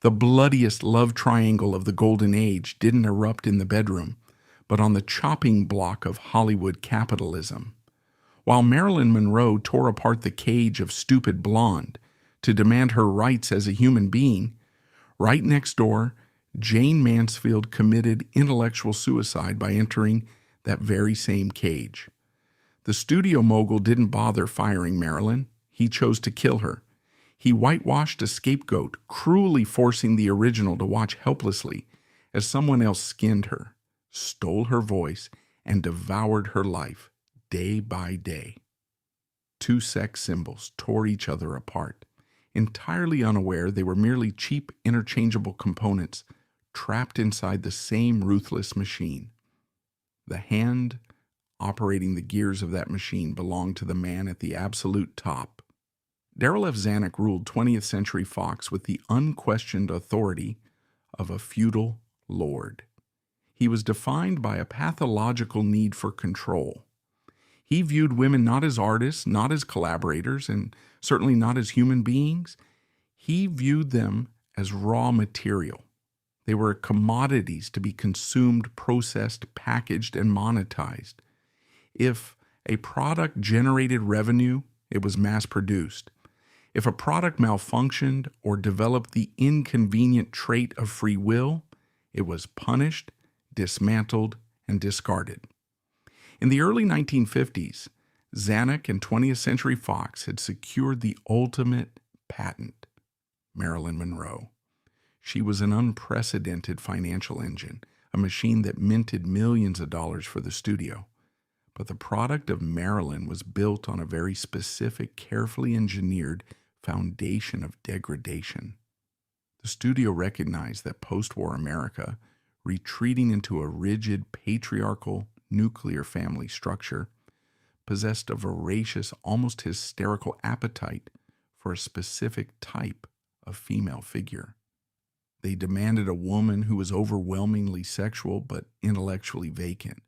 The bloodiest love triangle of the Golden Age didn't erupt in the bedroom, but on the chopping block of Hollywood capitalism. While Marilyn Monroe tore apart the cage of stupid blonde to demand her rights as a human being, right next door, Jayne Mansfield committed intellectual suicide by entering that very same cage. The studio mogul didn't bother firing Marilyn. He chose to kill her. He whitewashed a scapegoat, cruelly forcing the original to watch helplessly as someone else skinned her, stole her voice, and devoured her life day by day. Two sex symbols tore each other apart, entirely unaware they were merely cheap interchangeable components trapped inside the same ruthless machine. The hand operating the gears of that machine belonged to the man at the absolute top. Darryl F. Zanuck ruled 20th Century Fox with the unquestioned authority of a feudal lord. He was defined by a pathological need for control. He viewed women not as artists, not as collaborators, and certainly not as human beings. He viewed them as raw material. They were commodities to be consumed, processed, packaged, and monetized. If a product generated revenue, it was mass-produced. If a product malfunctioned or developed the inconvenient trait of free will, it was punished, dismantled, and discarded. In the early 1950s, Zanuck and 20th Century Fox had secured the ultimate patent, Marilyn Monroe. She was an unprecedented financial engine, a machine that minted millions of dollars for the studio. But the product of Marilyn was built on a very specific, carefully engineered foundation of degradation. The studio recognized that post-war America, retreating into a rigid, patriarchal, nuclear family structure, possessed a voracious, almost hysterical appetite for a specific type of female figure. They demanded a woman who was overwhelmingly sexual but intellectually vacant,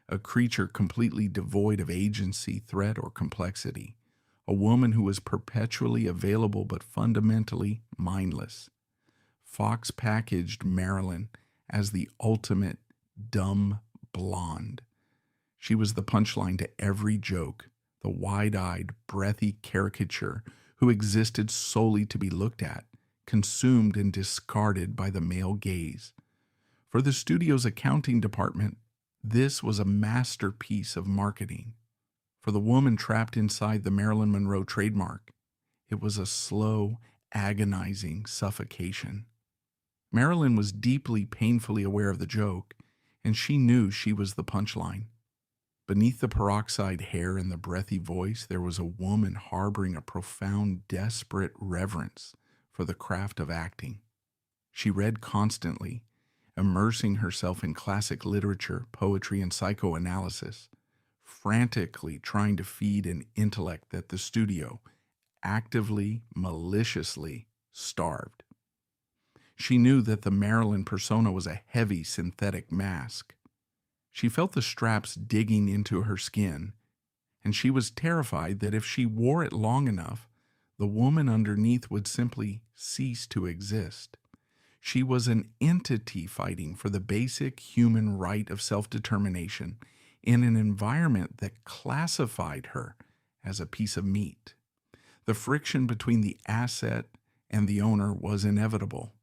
a creature completely devoid of agency, threat, or complexity, a woman who was perpetually available but fundamentally mindless. Fox packaged Marilyn as the ultimate dumb blonde. She was the punchline to every joke, the wide-eyed, breathy caricature who existed solely to be looked at, consumed and discarded by the male gaze. For the studio's accounting department, this was a masterpiece of marketing. For the woman trapped inside the Marilyn Monroe trademark, it was a slow, agonizing suffocation. Marilyn was deeply, painfully aware of the joke, and she knew she was the punchline. Beneath the peroxide hair and the breathy voice, there was a woman harboring a profound, desperate reverence for the craft of acting. She read constantly, immersing herself in classic literature, poetry, and psychoanalysis, frantically trying to feed an intellect that the studio actively, maliciously starved. She knew that the Marilyn persona was a heavy synthetic mask. She felt the straps digging into her skin, and she was terrified that if she wore it long enough, the woman underneath would simply cease to exist. She was an entity fighting for the basic human right of self-determination in an environment that classified her as a piece of meat. The friction between the asset and the owner was inevitable.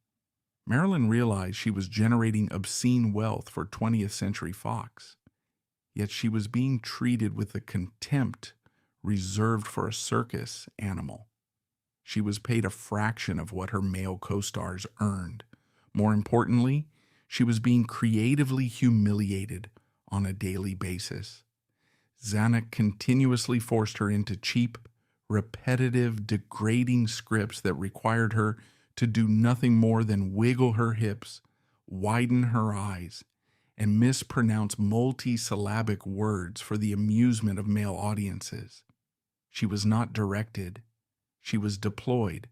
Marilyn realized she was generating obscene wealth for 20th Century Fox, yet she was being treated with the contempt reserved for a circus animal. She was paid a fraction of what her male co-stars earned. More importantly, she was being creatively humiliated on a daily basis. Zanuck continuously forced her into cheap, repetitive, degrading scripts that required her to do nothing more than wiggle her hips, widen her eyes, and mispronounce multi-syllabic words for the amusement of male audiences. She was not directed. She was deployed.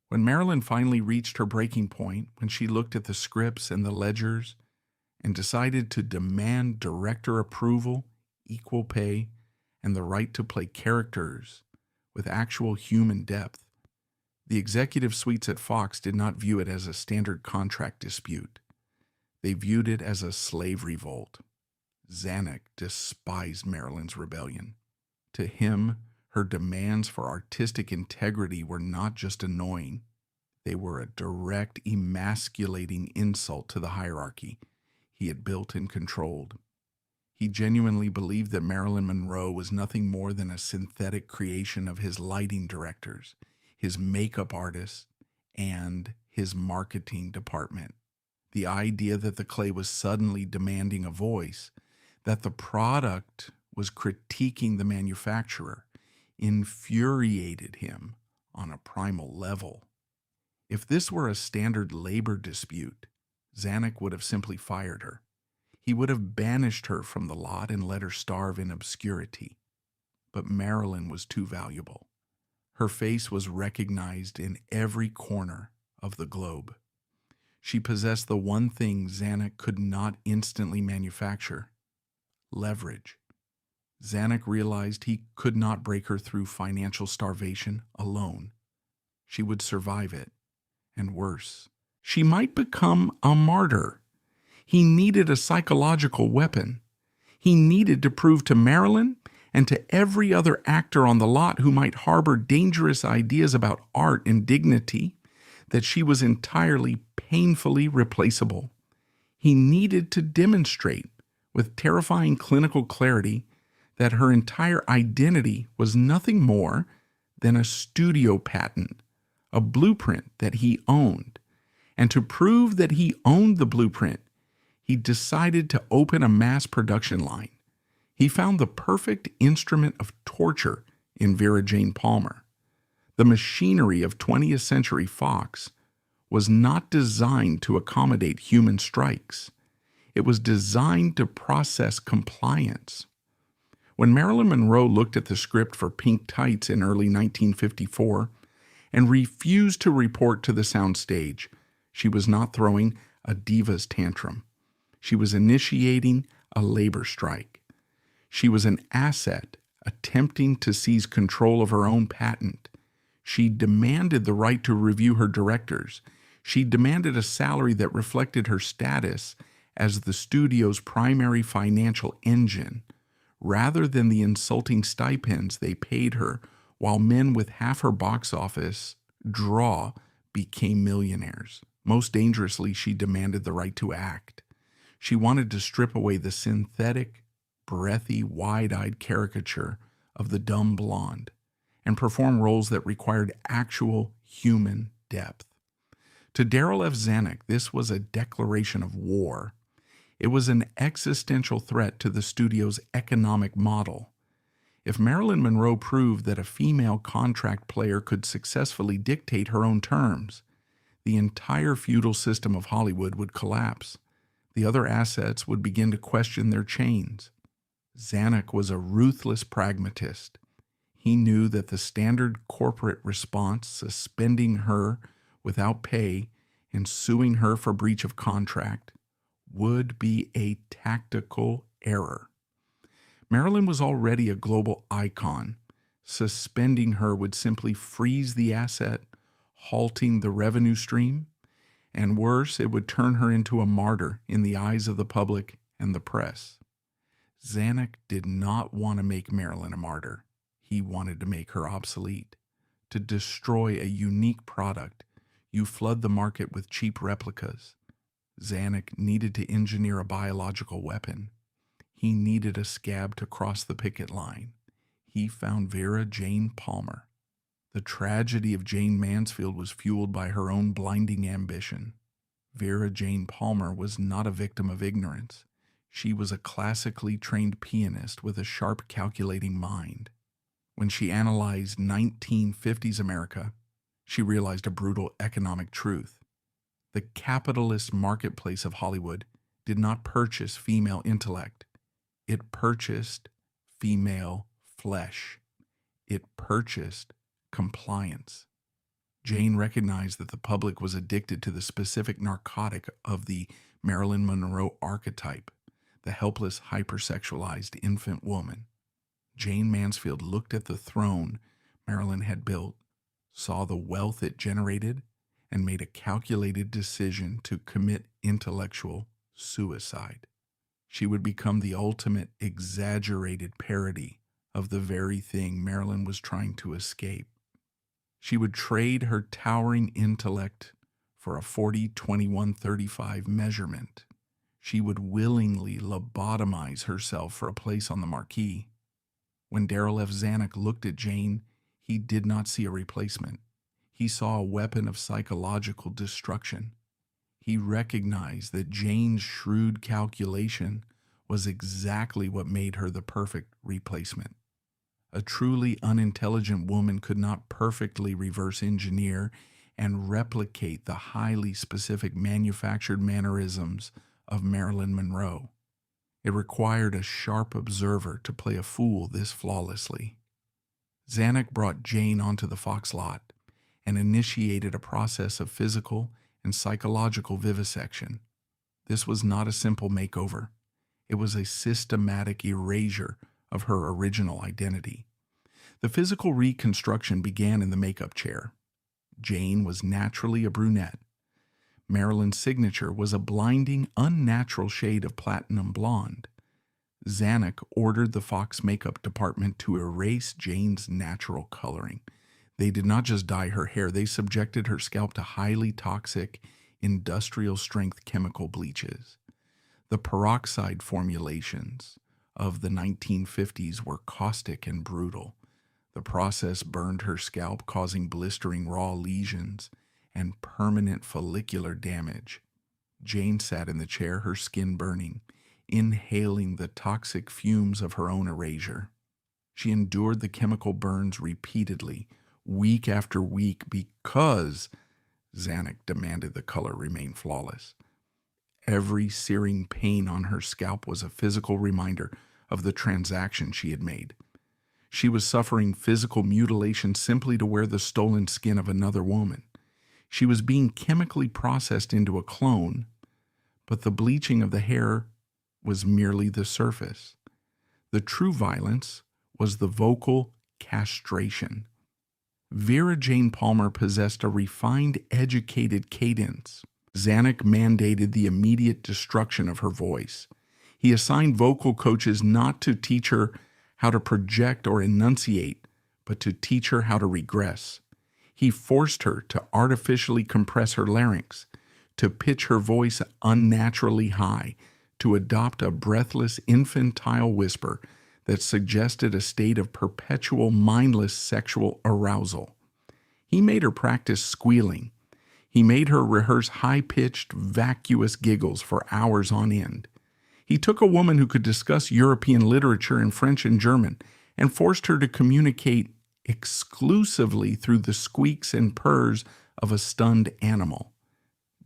When Marilyn finally reached her breaking point, when she looked at the scripts and the ledgers and decided to demand director approval, equal pay, and the right to play characters with actual human depth, The executive suites at Fox did not view it as a standard contract dispute. They viewed it as a slave revolt. Zanuck despised Marilyn's rebellion. To him, her demands for artistic integrity were not just annoying. They were a direct, emasculating insult to the hierarchy he had built and controlled. He genuinely believed that Marilyn Monroe was nothing more than a synthetic creation of his lighting directors, his makeup artists, and his marketing department. The idea that the clay was suddenly demanding a voice, that the product was critiquing the manufacturer, infuriated him on a primal level. If this were a standard labor dispute, Zanuck would have simply fired her. He would have banished her from the lot and let her starve in obscurity. But Marilyn was too valuable. Her face was recognized in every corner of the globe. She possessed the one thing Zanuck could not instantly manufacture: leverage. Zanuck realized he could not break her through financial starvation alone. She would survive it, and worse, she might become a martyr. He needed a psychological weapon. He needed to prove to Marilyn and to every other actor on the lot who might harbor dangerous ideas about art and dignity that she was entirely, painfully replaceable. He needed to demonstrate with terrifying clinical clarity that her entire identity was nothing more than a studio patent, a blueprint that he owned. And to prove that he owned the blueprint, he decided to open a mass production line. He found the perfect instrument of torture in Vera Jayne Palmer. The machinery of 20th Century Fox was not designed to accommodate human strikes. It was designed to process compliance. When Marilyn Monroe looked at the script for Pink Tights in early 1954 and refused to report to the soundstage, she was not throwing a diva's tantrum. She was initiating a labor strike. She was an asset attempting to seize control of her own patent. She demanded the right to review her directors. She demanded a salary that reflected her status as the studio's primary financial engine, rather than the insulting stipends they paid her while men with half her box office draw became millionaires. Most dangerously, she demanded the right to act. She wanted to strip away the synthetic, breathy, wide-eyed caricature of the dumb blonde and perform roles that required actual human depth. To Darryl F. Zanuck, this was a declaration of war. It was an existential threat to the studio's economic model. If Marilyn Monroe proved that a female contract player could successfully dictate her own terms, the entire feudal system of Hollywood would collapse. The other assets would begin to question their chains. Zanuck was a ruthless pragmatist. He knew that the standard corporate response, suspending her without pay and suing her for breach of contract, would be a tactical error. Marilyn was already a global icon. Suspending her would simply freeze the asset, halting the revenue stream, and worse, it would turn her into a martyr in the eyes of the public and the press. Zanuck did not want to make Marilyn a martyr. He wanted to make her obsolete. To destroy a unique product, you flood the market with cheap replicas. Zanuck needed to engineer a biological weapon. He needed a scab to cross the picket line. He found Vera Jayne Palmer. The tragedy of Jayne Mansfield was fueled by her own blinding ambition. Vera Jayne Palmer was not a victim of ignorance. She was a classically trained pianist with a sharp, calculating mind. When she analyzed 1950s America, she realized a brutal economic truth. The capitalist marketplace of Hollywood did not purchase female intellect. It purchased female flesh. It purchased compliance. Jayne recognized that the public was addicted to the specific narcotic of the Marilyn Monroe archetype, the helpless, hypersexualized infant woman. Jayne Mansfield looked at the throne Marilyn had built, saw the wealth it generated, and made a calculated decision to commit intellectual suicide. She would become the ultimate exaggerated parody of the very thing Marilyn was trying to escape. She would trade her towering intellect for a 40-21-35 measurement. She would willingly lobotomize herself for a place on the marquee. When Darrell F. Zanuck looked at Jayne, he did not see a replacement. He saw a weapon of psychological destruction. He recognized that Jayne's shrewd calculation was exactly what made her the perfect replacement. A truly unintelligent woman could not perfectly reverse engineer and replicate the highly specific manufactured mannerisms of Marilyn Monroe. It required a sharp observer to play a fool this flawlessly. Zanuck brought Jayne onto the Fox lot and initiated a process of physical and psychological vivisection. This was not a simple makeover. It was a systematic erasure of her original identity. The physical reconstruction began in the makeup chair. Jayne was naturally a brunette. Marilyn's signature was a blinding, unnatural shade of platinum blonde. Zanuck ordered the Fox makeup department to erase Jayne's natural coloring. They did not just dye her hair, they subjected her scalp to highly toxic, industrial-strength chemical bleaches. The peroxide formulations of the 1950s were caustic and brutal. The process burned her scalp, causing blistering raw lesions and permanent follicular damage. Jayne sat in the chair, her skin burning, inhaling the toxic fumes of her own erasure. She endured the chemical burns repeatedly, week after week, because Zanuck demanded the color remain flawless. Every searing pain on her scalp was a physical reminder of the transaction she had made. She was suffering physical mutilation simply to wear the stolen skin of another woman. She was being chemically processed into a clone, but the bleaching of the hair was merely the surface. The true violence was the vocal castration. Vera Jane Palmer possessed a refined, educated cadence. Zanuck mandated the immediate destruction of her voice. He assigned vocal coaches not to teach her how to project or enunciate, but to teach her how to regress. He forced her to artificially compress her larynx, to pitch her voice unnaturally high, to adopt a breathless, infantile whisper that suggested a state of perpetual, mindless sexual arousal. He made her practice squealing. He made her rehearse high-pitched, vacuous giggles for hours on end. He took a woman who could discuss European literature in French and German and forced her to communicate exclusively through the squeaks and purrs of a stunned animal.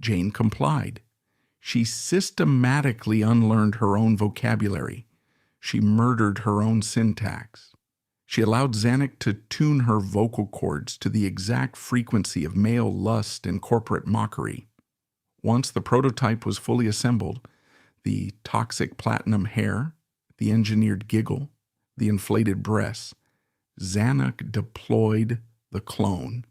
Jayne complied. She systematically unlearned her own vocabulary. She murdered her own syntax. She allowed Zanuck to tune her vocal cords to the exact frequency of male lust and corporate mockery. Once the prototype was fully assembled, the toxic platinum hair, the engineered giggle, the inflated breasts, Zanuck deployed the clone.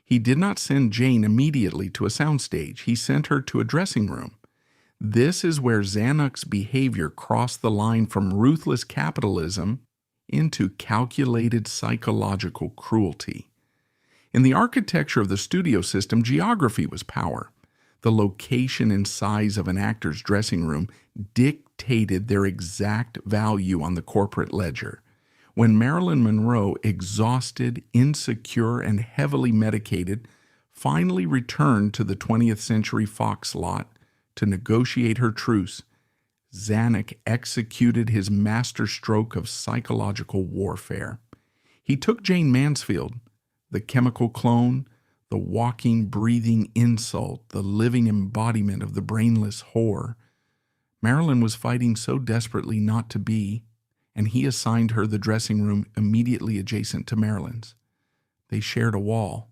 He did not send Jayne immediately to a soundstage. He sent her to a dressing room. This is where Zanuck's behavior crossed the line from ruthless capitalism into calculated psychological cruelty. In the architecture of the studio system, geography was power. The location and size of an actor's dressing room dictated their exact value on the corporate ledger. When Marilyn Monroe, exhausted, insecure, and heavily medicated, finally returned to the 20th Century Fox lot to negotiate her truce, Zanuck executed his masterstroke of psychological warfare. He took Jayne Mansfield, the chemical clone, the walking, breathing insult, the living embodiment of the brainless whore. Marilyn was fighting so desperately not to be, and he assigned her the dressing room immediately adjacent to Marilyn's. They shared a wall.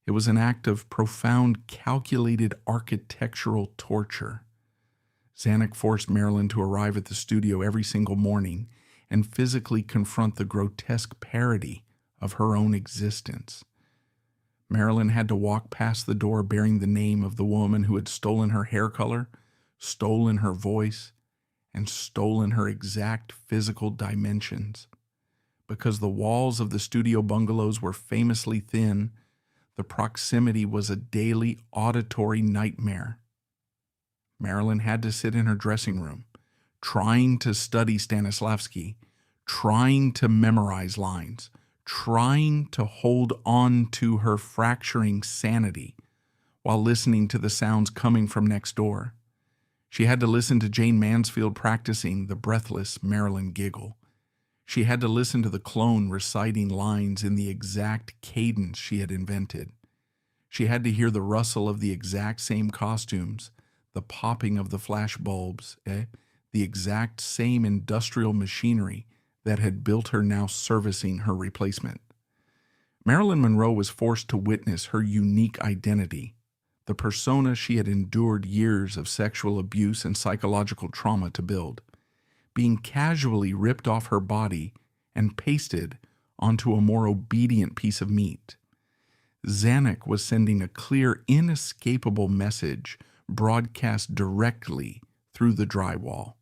It was an act of profound, calculated architectural torture. Zanuck forced Marilyn to arrive at the studio every single morning and physically confront the grotesque parody of her own existence. Marilyn had to walk past the door bearing the name of the woman who had stolen her hair color, stolen her voice, and stolen her exact physical dimensions. Because the walls of the studio bungalows were famously thin, the proximity was a daily auditory nightmare. Marilyn had to sit in her dressing room, trying to study Stanislavski, trying to memorize lines, trying to hold on to her fracturing sanity while listening to the sounds coming from next door. She had to listen to Jayne Mansfield practicing the breathless Marilyn giggle. She had to listen to the clone reciting lines in the exact cadence she had invented. She had to hear the rustle of the exact same costumes, the popping of the flash bulbs, the exact same industrial machinery that had built her now servicing her replacement. Marilyn Monroe was forced to witness her unique identity, the persona she had endured years of sexual abuse and psychological trauma to build, being casually ripped off her body and pasted onto a more obedient piece of meat. Zanuck was sending a clear, inescapable message broadcast directly through the drywall.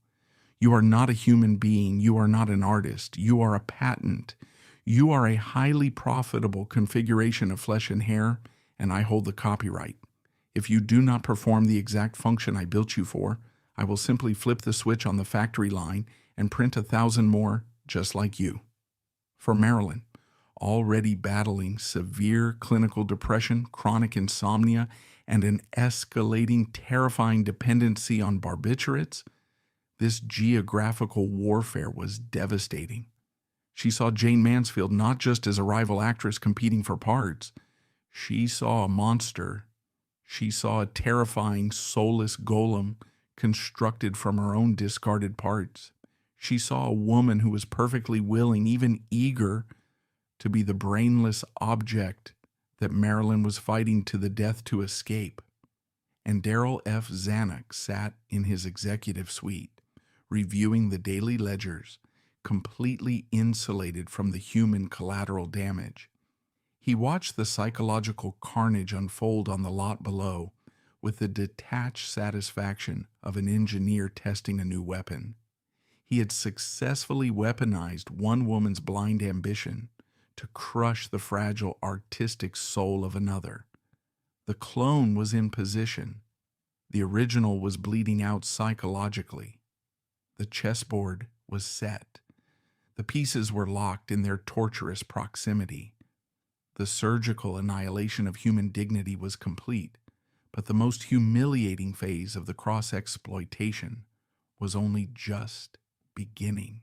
You are not a human being. You are not an artist. You are a patent. You are a highly profitable configuration of flesh and hair, and I hold the copyright. If you do not perform the exact function I built you for, I will simply flip the switch on the factory line and print 1,000 more just like you. For Marilyn, already battling severe clinical depression, chronic insomnia, and an escalating, terrifying dependency on barbiturates, this geographical warfare was devastating. She saw Jayne Mansfield not just as a rival actress competing for parts. She saw a monster. She saw a terrifying, soulless golem constructed from her own discarded parts. She saw a woman who was perfectly willing, even eager, to be the brainless object that Marilyn was fighting to the death to escape. And Darryl F. Zanuck sat in his executive suite, reviewing the daily ledgers, completely insulated from the human collateral damage. He watched the psychological carnage unfold on the lot below with the detached satisfaction of an engineer testing a new weapon. He had successfully weaponized one woman's blind ambition to crush the fragile artistic soul of another. The clone was in position. The original was bleeding out psychologically. The chessboard was set. The pieces were locked in their torturous proximity. The surgical annihilation of human dignity was complete, but the most humiliating phase of the cross-exploitation was only just beginning.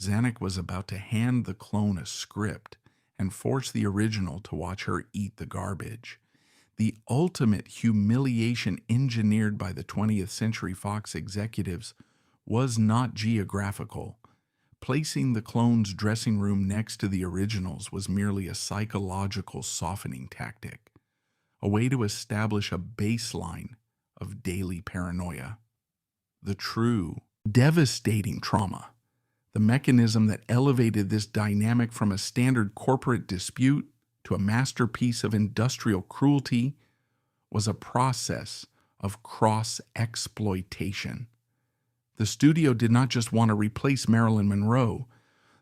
Zanuck was about to hand the clone a script and force the original to watch her eat the garbage. The ultimate humiliation engineered by the 20th Century Fox executives was not geographical. Placing the clone's dressing room next to the original's was merely a psychological softening tactic, a way to establish a baseline of daily paranoia. The true, devastating trauma, the mechanism that elevated this dynamic from a standard corporate dispute to a masterpiece of industrial cruelty, was a process of cross-exploitation. The studio did not just want to replace Marilyn Monroe.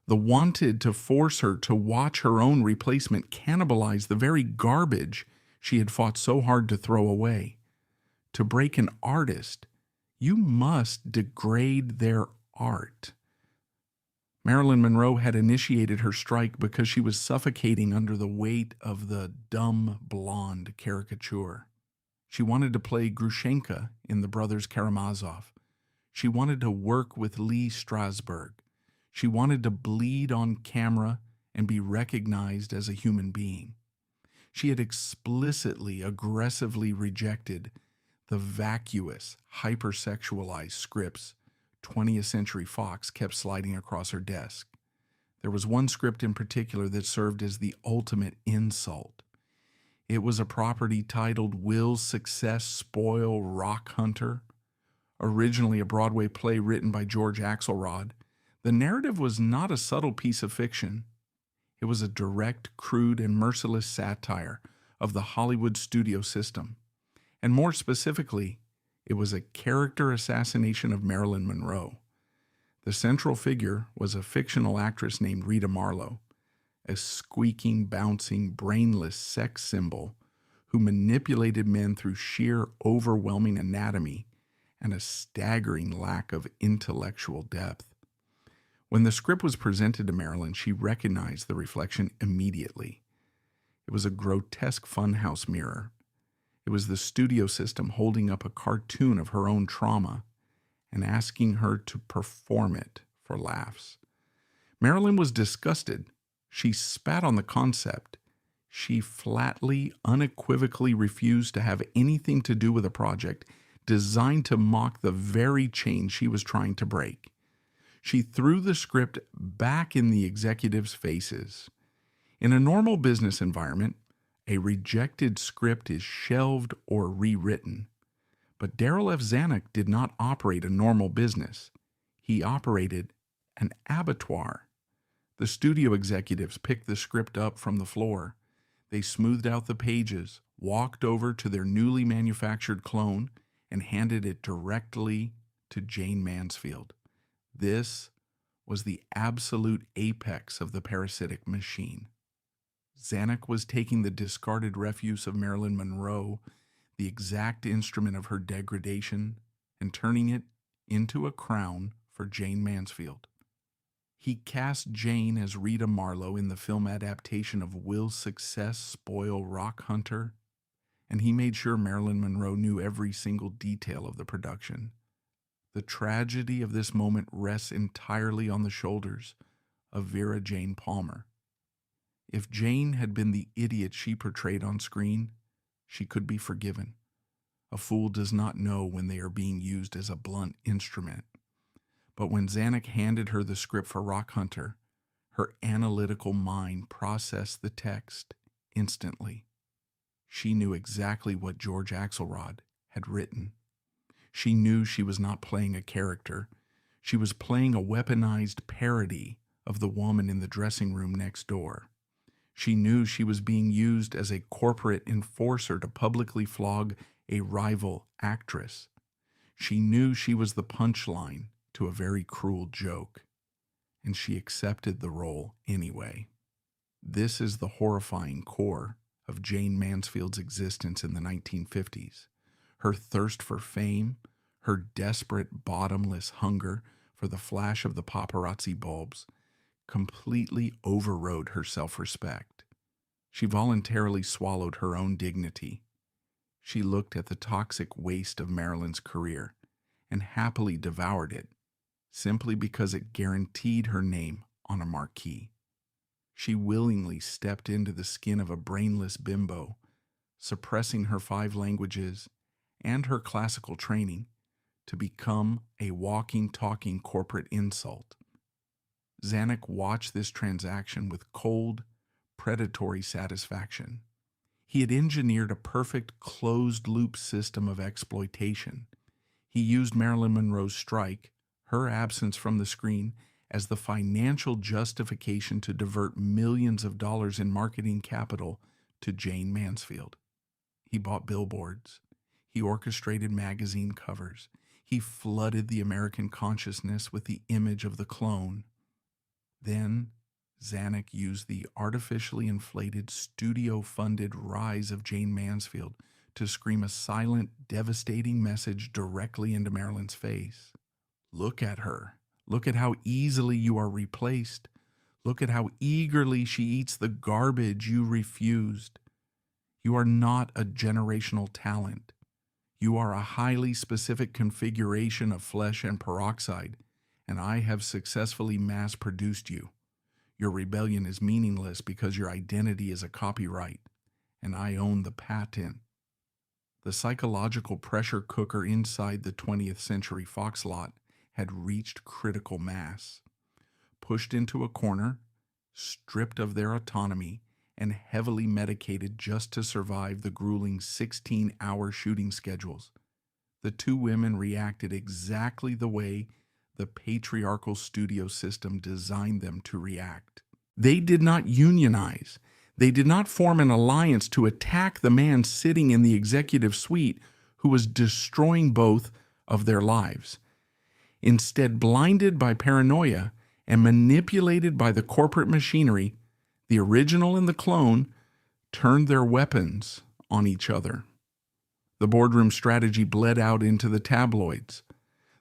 They wanted to force her to watch her own replacement cannibalize the very garbage she had fought so hard to throw away. To break an artist, you must degrade their art. Marilyn Monroe had initiated her strike because she was suffocating under the weight of the dumb blonde caricature. She wanted to play Grushenka in The Brothers Karamazov. She wanted to work with Lee Strasberg. She wanted to bleed on camera and be recognized as a human being. She had explicitly, aggressively rejected the vacuous, hypersexualized scripts 20th Century Fox kept sliding across her desk. There was one script in particular that served as the ultimate insult. It was a property titled Will Success Spoil Rock Hunter? Originally a Broadway play written by George Axelrod, the narrative was not a subtle piece of fiction. It was a direct, crude, and merciless satire of the Hollywood studio system. And more specifically, it was a character assassination of Marilyn Monroe. The central figure was a fictional actress named Rita Marlowe, a squeaking, bouncing, brainless sex symbol who manipulated men through sheer overwhelming anatomy and a staggering lack of intellectual depth. When the script was presented to Marilyn, she recognized the reflection immediately. It was a grotesque funhouse mirror. It was the studio system holding up a cartoon of her own trauma and asking her to perform it for laughs. Marilyn was disgusted. She spat on the concept. She flatly, unequivocally refused to have anything to do with a project designed to mock the very chain she was trying to break. She threw the script back in the executives' faces. In a normal business environment, a rejected script is shelved or rewritten. But Darryl F. Zanuck did not operate a normal business. He operated an abattoir. The studio executives picked the script up from the floor. They smoothed out the pages, walked over to their newly manufactured clone, and handed it directly to Jayne Mansfield. This was the absolute apex of the parasitic machine. Zanuck was taking the discarded refuse of Marilyn Monroe, the exact instrument of her degradation, and turning it into a crown for Jayne Mansfield. He cast Jayne as Rita Marlowe in the film adaptation of Will Success Spoil Rock Hunter, and he made sure Marilyn Monroe knew every single detail of the production. The tragedy of this moment rests entirely on the shoulders of Vera Jane Palmer. If Jayne had been the idiot she portrayed on screen, she could be forgiven. A fool does not know when they are being used as a blunt instrument. But when Zanuck handed her the script for Rock Hunter, her analytical mind processed the text instantly. She knew exactly what George Axelrod had written. She knew she was not playing a character. She was playing a weaponized parody of the woman in the dressing room next door. She knew she was being used as a corporate enforcer to publicly flog a rival actress. She knew she was the punchline to a very cruel joke, and she accepted the role anyway. This is the horrifying core of Jayne Mansfield's existence in the 1950s. Her thirst for fame, her desperate, bottomless hunger for the flash of the paparazzi bulbs, completely overrode her self-respect. She voluntarily swallowed her own dignity. She looked at the toxic waste of Marilyn's career and happily devoured it, simply because it guaranteed her name on a marquee. She willingly stepped into the skin of a brainless bimbo, suppressing her 5 languages and her classical training to become a walking, talking corporate insult. Zanuck watched this transaction with cold, predatory satisfaction. He had engineered a perfect closed-loop system of exploitation. He used Marilyn Monroe's strike, her absence from the screen, as the financial justification to divert millions of dollars in marketing capital to Jayne Mansfield. He bought billboards. He orchestrated magazine covers. He flooded the American consciousness with the image of the clone. Then Zanuck used the artificially inflated, studio-funded rise of Jayne Mansfield to scream a silent, devastating message directly into Marilyn's face. Look at her. Look at how easily you are replaced. Look at how eagerly she eats the garbage you refused. You are not a generational talent. You are a highly specific configuration of flesh and peroxide, and I have successfully mass-produced you. Your rebellion is meaningless because your identity is a copyright, and I own the patent. The psychological pressure cooker inside the 20th Century Fox lot had reached critical mass. Pushed into a corner, stripped of their autonomy, and heavily medicated just to survive the grueling 16-hour shooting schedules, the 2 women reacted exactly the way the patriarchal studio system designed them to react. They did not unionize. They did not form an alliance to attack the man sitting in the executive suite who was destroying both of their lives. Instead, blinded by paranoia and manipulated by the corporate machinery, the original and the clone turned their weapons on each other. The boardroom strategy bled out into the tabloids.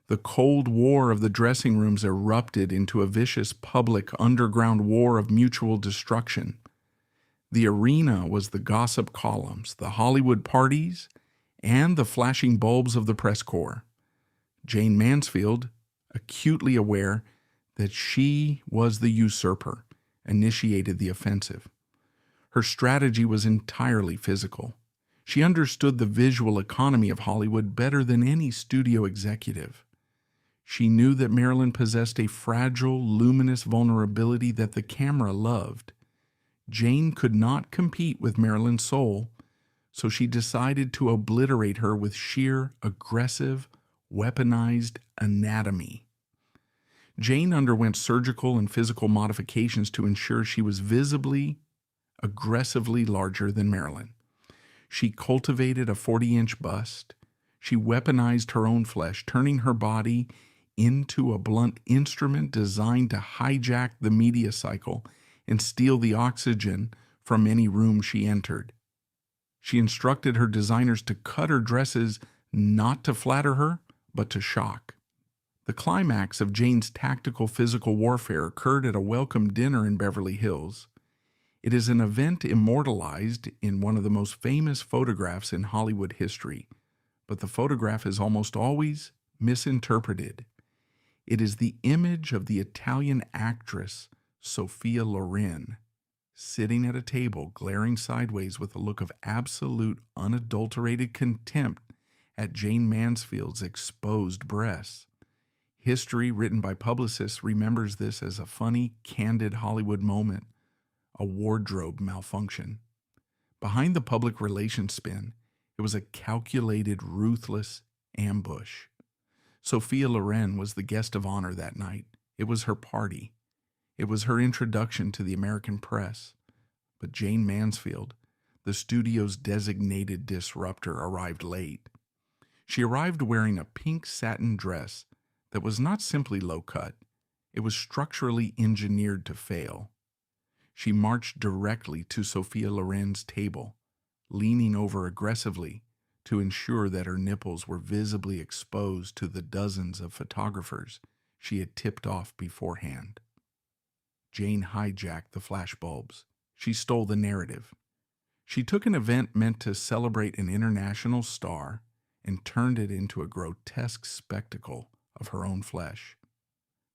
The Cold War of the dressing rooms erupted into a vicious public underground war of mutual destruction. The arena was the gossip columns, the Hollywood parties, and the flashing bulbs of the press corps. Jayne Mansfield, acutely aware that she was the usurper, initiated the offensive. Her strategy was entirely physical. She understood the visual economy of Hollywood better than any studio executive. She knew that Marilyn possessed a fragile, luminous vulnerability that the camera loved. Jayne could not compete with Marilyn's soul, so she decided to obliterate her with sheer, aggressive, weaponized anatomy. Jayne underwent surgical and physical modifications to ensure she was visibly, aggressively larger than Marilyn. She cultivated a 40-inch bust. She weaponized her own flesh, turning her body into a blunt instrument designed to hijack the media cycle and steal the oxygen from any room she entered. She instructed her designers to cut her dresses not to flatter her, but to shock. The climax of Jayne's tactical physical warfare occurred at a welcome dinner in Beverly Hills. It is an event immortalized in one of the most famous photographs in Hollywood history, but the photograph is almost always misinterpreted. It is the image of the Italian actress Sophia Loren, sitting at a table, glaring sideways with a look of absolute, unadulterated contempt at Jayne Mansfield's exposed breasts. History, written by publicists, remembers this as a funny, candid Hollywood moment, a wardrobe malfunction. Behind the public relations spin, it was a calculated, ruthless ambush. Sophia Loren was the guest of honor that night. It was her party. It was her introduction to the American press. But Jayne Mansfield, the studio's designated disruptor, arrived late. She arrived wearing a pink satin dress that was not simply low-cut. It was structurally engineered to fail. She marched directly to Sophia Loren's table, leaning over aggressively to ensure that her nipples were visibly exposed to the dozens of photographers she had tipped off beforehand. Jayne hijacked the flashbulbs. She stole the narrative. She took an event meant to celebrate an international star and turned it into a grotesque spectacle of her own flesh.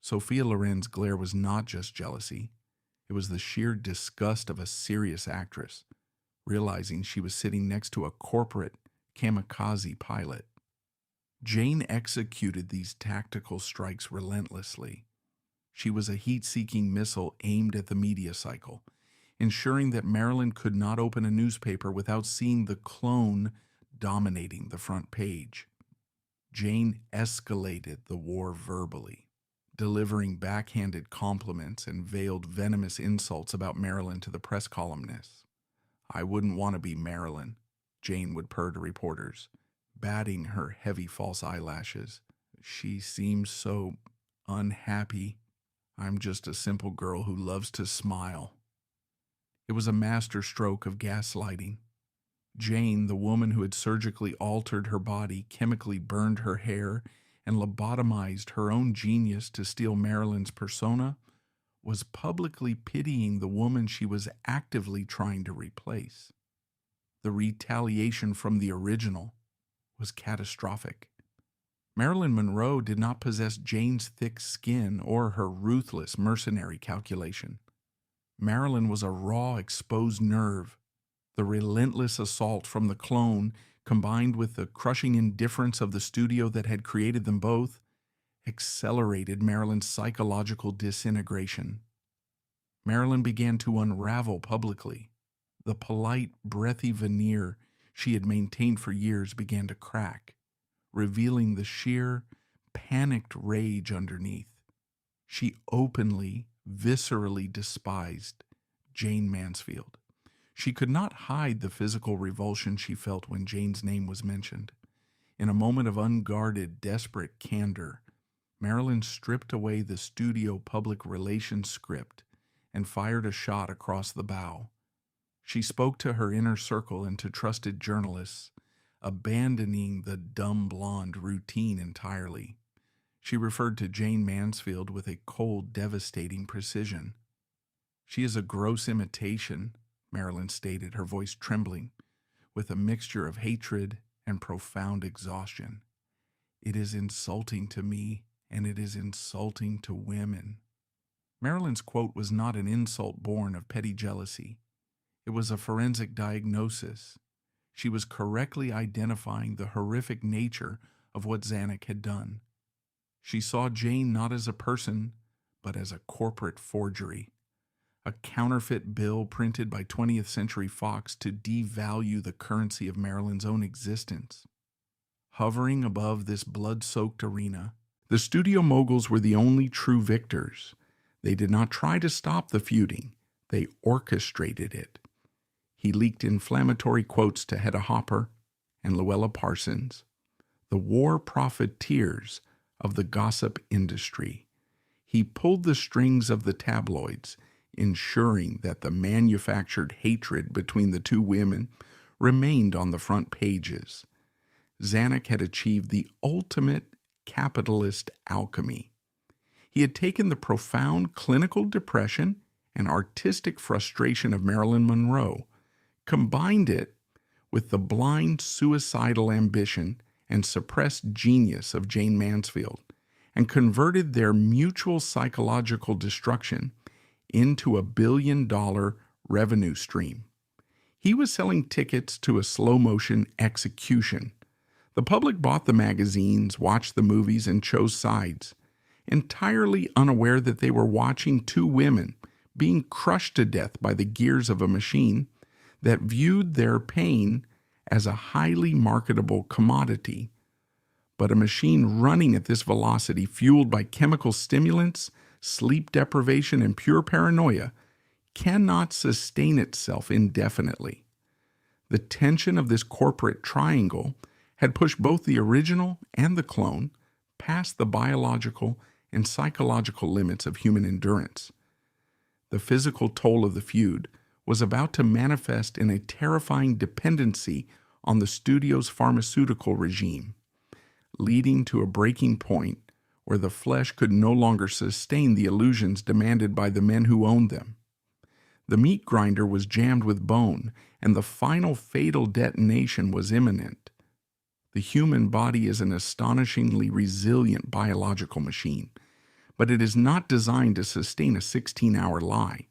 Sophia Loren's glare was not just jealousy. It was the sheer disgust of a serious actress, realizing she was sitting next to a corporate kamikaze pilot. Jayne executed these tactical strikes relentlessly. She was a heat-seeking missile aimed at the media cycle, ensuring that Marilyn could not open a newspaper without seeing the clone dominating the front page. Jayne escalated the war verbally, delivering backhanded compliments and veiled venomous insults about Marilyn to the press columnists. "I wouldn't want to be Marilyn," Jayne would purr to reporters, batting her heavy false eyelashes. "She seems so unhappy. I'm just a simple girl who loves to smile." It was a master stroke of gaslighting. Jayne, the woman who had surgically altered her body, chemically burned her hair, and lobotomized her own genius to steal Marilyn's persona, was publicly pitying the woman she was actively trying to replace. The retaliation from the original was catastrophic. Marilyn Monroe did not possess Jayne's thick skin or her ruthless mercenary calculation. Marilyn was a raw, exposed nerve. The relentless assault from the clone, combined with the crushing indifference of the studio that had created them both, accelerated Marilyn's psychological disintegration. Marilyn began to unravel publicly. The polite, breathy veneer she had maintained for years began to crack, revealing the sheer, panicked rage underneath. She openly viscerally despised Jayne Mansfield. She could not hide the physical revulsion she felt when Jayne's name was mentioned. In a moment of unguarded, desperate candor, Marilyn stripped away the studio public relations script and fired a shot across the bow. She spoke to her inner circle and to trusted journalists, abandoning the dumb blonde routine entirely. She referred to Jayne Mansfield with a cold, devastating precision. "She is a gross imitation," Marilyn stated, her voice trembling, with a mixture of hatred and profound exhaustion. "It is insulting to me, and it is insulting to women." Marilyn's quote was not an insult born of petty jealousy. It was a forensic diagnosis. She was correctly identifying the horrific nature of what Zanuck had done. She saw Jayne not as a person, but as a corporate forgery, a counterfeit bill printed by 20th Century Fox to devalue the currency of Marilyn's own existence. Hovering above this blood-soaked arena, the studio moguls were the only true victors. They did not try to stop the feuding. They orchestrated it. He leaked inflammatory quotes to Hedda Hopper and Luella Parsons, the war profiteers of the gossip industry. He pulled the strings of the tabloids, ensuring that the manufactured hatred between the two women remained on the front pages. Zanuck had achieved the ultimate capitalist alchemy. He had taken the profound clinical depression and artistic frustration of Marilyn Monroe, combined it with the blind suicidal ambition and suppressed genius of Jayne Mansfield, and converted their mutual psychological destruction into a billion-dollar revenue stream. He was selling tickets to a slow-motion execution. The public bought the magazines, watched the movies, and chose sides, entirely unaware that they were watching two women being crushed to death by the gears of a machine that viewed their pain as a highly marketable commodity. But a machine running at this velocity, fueled by chemical stimulants, sleep deprivation, and pure paranoia, cannot sustain itself indefinitely. The tension of this corporate triangle had pushed both the original and the clone past the biological and psychological limits of human endurance. The physical toll of the feud was about to manifest in a terrifying dependency on the studio's pharmaceutical regime, leading to a breaking point where the flesh could no longer sustain the illusions demanded by the men who owned them. The meat grinder was jammed with bone, and the final fatal detonation was imminent. The human body is an astonishingly resilient biological machine, but it is not designed to sustain a 16-hour lie.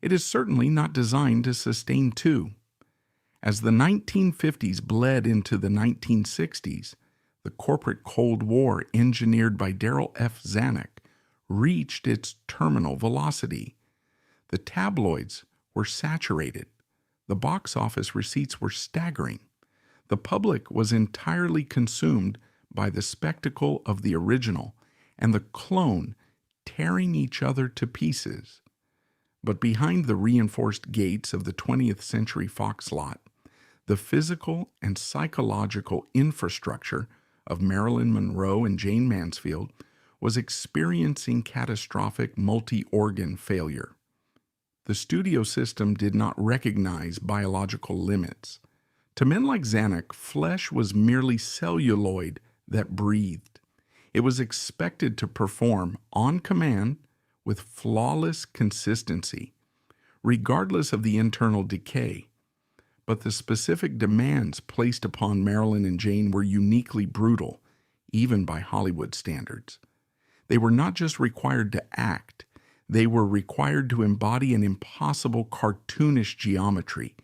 It is certainly not designed to sustain two. As the 1950s bled into the 1960s, the corporate Cold War engineered by Darrell F. Zanuck reached its terminal velocity. The tabloids were saturated. The box office receipts were staggering. The public was entirely consumed by the spectacle of the original and the clone tearing each other to pieces. But behind the reinforced gates of the 20th Century Fox lot, the physical and psychological infrastructure of Marilyn Monroe and Jayne Mansfield was experiencing catastrophic multi-organ failure. The studio system did not recognize biological limits. To men like Zanuck, flesh was merely celluloid that breathed. It was expected to perform on command with flawless consistency, regardless of the internal decay. But the specific demands placed upon Marilyn and Jayne were uniquely brutal, even by Hollywood standards. They were not just required to act, they were required to embody an impossible cartoonish geometry,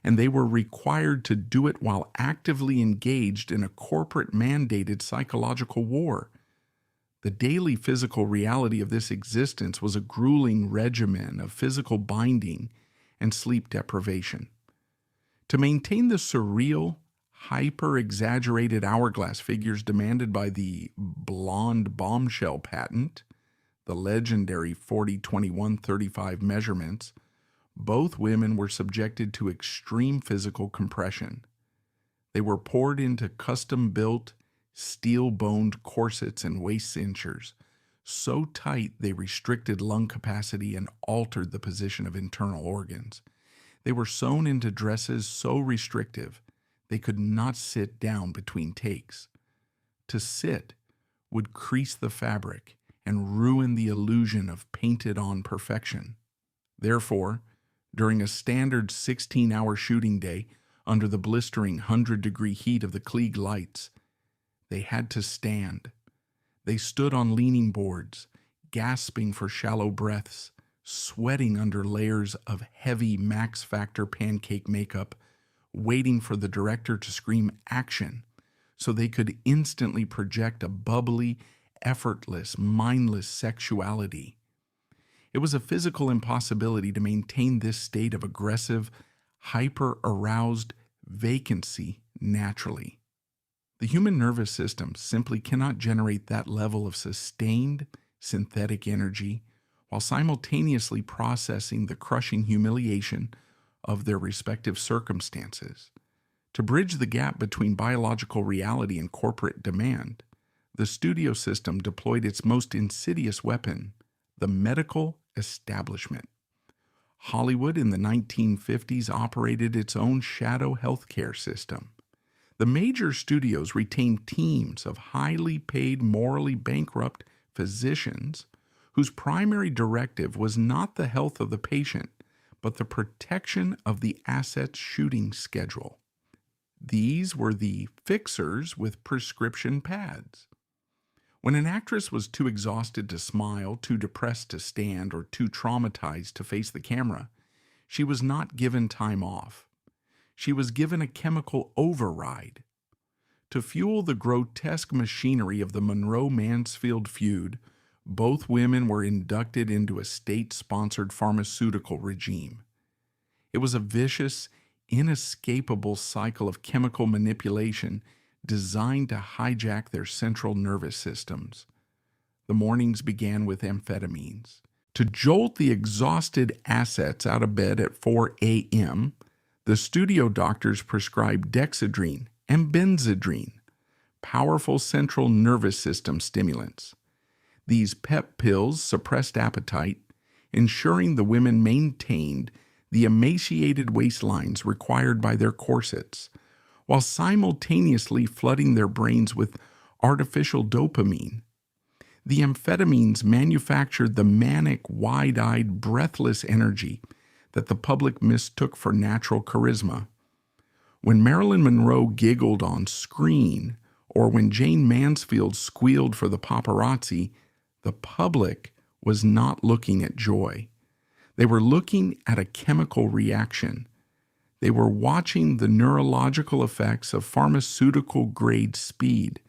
and they were required to do it while actively engaged in a corporate-mandated psychological war. The daily physical reality of this existence was a grueling regimen of physical binding and sleep deprivation. To maintain the surreal, hyper-exaggerated hourglass figures demanded by the blonde bombshell patent, the legendary 40-21-35 measurements, both women were subjected to extreme physical compression. They were poured into custom-built, steel-boned corsets and waist cinchers, so tight they restricted lung capacity and altered the position of internal organs. They were sewn into dresses so restrictive they could not sit down between takes. To sit would crease the fabric and ruin the illusion of painted-on perfection. Therefore, during a standard 16-hour shooting day under the blistering 100-degree heat of the Klieg lights, they had to stand. They stood on leaning boards, gasping for shallow breaths, sweating under layers of heavy Max Factor pancake makeup, waiting for the director to scream action so they could instantly project a bubbly, effortless, mindless sexuality. It was a physical impossibility to maintain this state of aggressive, hyper-aroused vacancy naturally. The human nervous system simply cannot generate that level of sustained synthetic energy while simultaneously processing the crushing humiliation of their respective circumstances. To bridge the gap between biological reality and corporate demand, the studio system deployed its most insidious weapon, the medical establishment. Hollywood in the 1950s operated its own shadow healthcare system. The major studios retained teams of highly paid, morally bankrupt physicians whose primary directive was not the health of the patient, but the protection of the asset's shooting schedule. These were the fixers with prescription pads. When an actress was too exhausted to smile, too depressed to stand, or too traumatized to face the camera, she was not given time off. She was given a chemical override. To fuel the grotesque machinery of the Monroe-Mansfield feud, both women were inducted into a state-sponsored pharmaceutical regime. It was a vicious, inescapable cycle of chemical manipulation designed to hijack their central nervous systems. The mornings began with amphetamines. To jolt the exhausted assets out of bed at 4 a.m., the studio doctors prescribed dexedrine and benzedrine, powerful central nervous system stimulants. These pep pills suppressed appetite, ensuring the women maintained the emaciated waistlines required by their corsets, while simultaneously flooding their brains with artificial dopamine. The amphetamines manufactured the manic, wide-eyed, breathless energy that the public mistook for natural charisma. When Marilyn Monroe giggled on screen, or when Jayne Mansfield squealed for the paparazzi, the public was not looking at joy. They were looking at a chemical reaction. They were watching the neurological effects of pharmaceutical-grade speed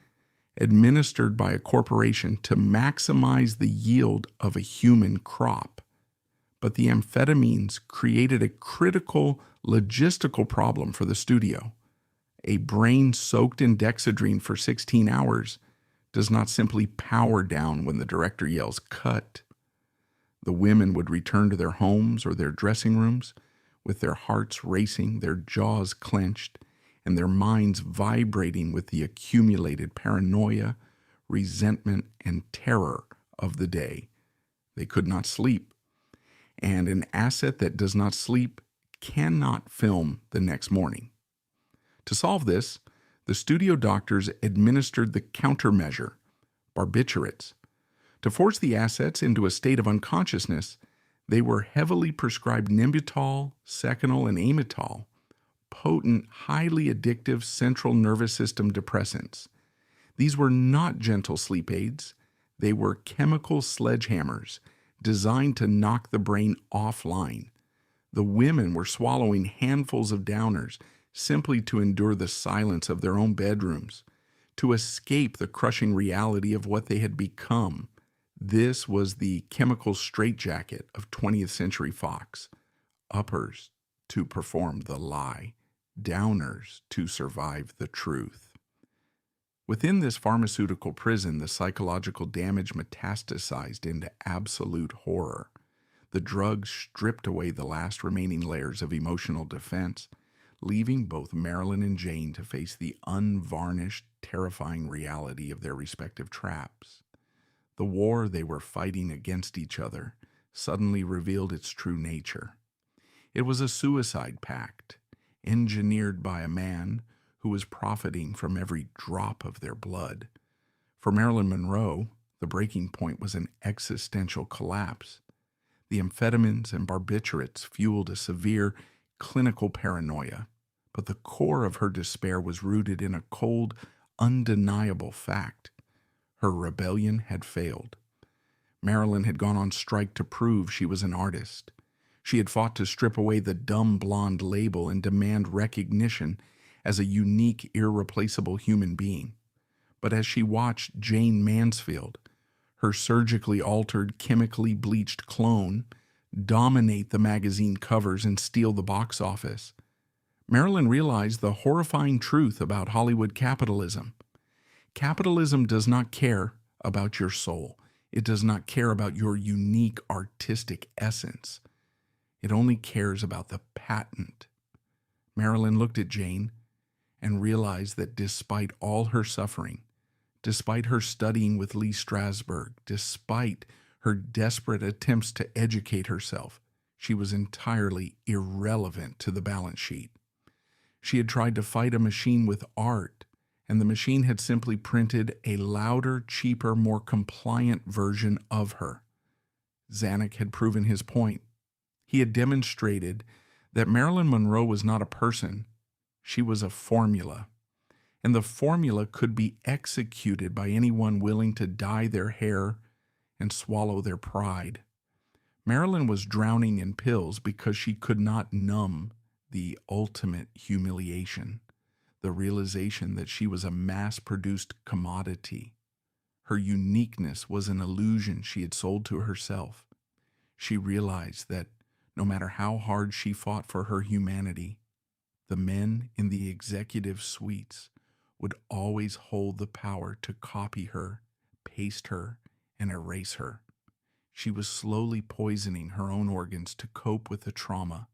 administered by a corporation to maximize the yield of a human crop. But the amphetamines created a critical logistical problem for the studio. A brain soaked in dexedrine for 16 hours does not simply power down when the director yells, "Cut." The women would return to their homes or their dressing rooms with their hearts racing, their jaws clenched, and their minds vibrating with the accumulated paranoia, resentment, and terror of the day. They could not sleep. And an asset that does not sleep cannot film the next morning. To solve this, the studio doctors administered the countermeasure, barbiturates. To force the assets into a state of unconsciousness, they were heavily prescribed Nembutal, Seconal, and Amytal, potent, highly addictive central nervous system depressants. These were not gentle sleep aids. They were chemical sledgehammers designed to knock the brain offline. The women were swallowing handfuls of downers simply to endure the silence of their own bedrooms, to escape the crushing reality of what they had become. This was the chemical straitjacket of 20th Century Fox. Uppers to perform the lie, downers to survive the truth. Within this pharmaceutical prison, the psychological damage metastasized into absolute horror. The drugs stripped away the last remaining layers of emotional defense, leaving both Marilyn and Jayne to face the unvarnished, terrifying reality of their respective traps. The war they were fighting against each other suddenly revealed its true nature. It was a suicide pact, engineered by a man who was profiting from every drop of their blood. For Marilyn Monroe, the breaking point was an existential collapse. The amphetamines and barbiturates fueled a severe clinical paranoia, but the core of her despair was rooted in a cold, undeniable fact. Her rebellion had failed. Marilyn had gone on strike to prove she was an artist. She had fought to strip away the dumb blonde label and demand recognition as a unique, irreplaceable human being. But as she watched Jayne Mansfield, her surgically altered, chemically bleached clone, dominate the magazine covers and steal the box office, Marilyn realized the horrifying truth about Hollywood capitalism. Capitalism does not care about your soul. It does not care about your unique artistic essence. It only cares about the patent. Marilyn looked at Jayne and realized that despite all her suffering, despite her studying with Lee Strasberg, despite her desperate attempts to educate herself, she was entirely irrelevant to the balance sheet. She had tried to fight a machine with art, and the machine had simply printed a louder, cheaper, more compliant version of her. Zanuck had proven his point. He had demonstrated that Marilyn Monroe was not a person. She was a formula. And the formula could be executed by anyone willing to dye their hair and swallow their pride. Marilyn was drowning in pills because she could not numb the ultimate humiliation, the realization that she was a mass-produced commodity. Her uniqueness was an illusion she had sold to herself. She realized that no matter how hard she fought for her humanity, the men in the executive suites would always hold the power to copy her, paste her, and erase her. She was slowly poisoning her own organs to cope with the trauma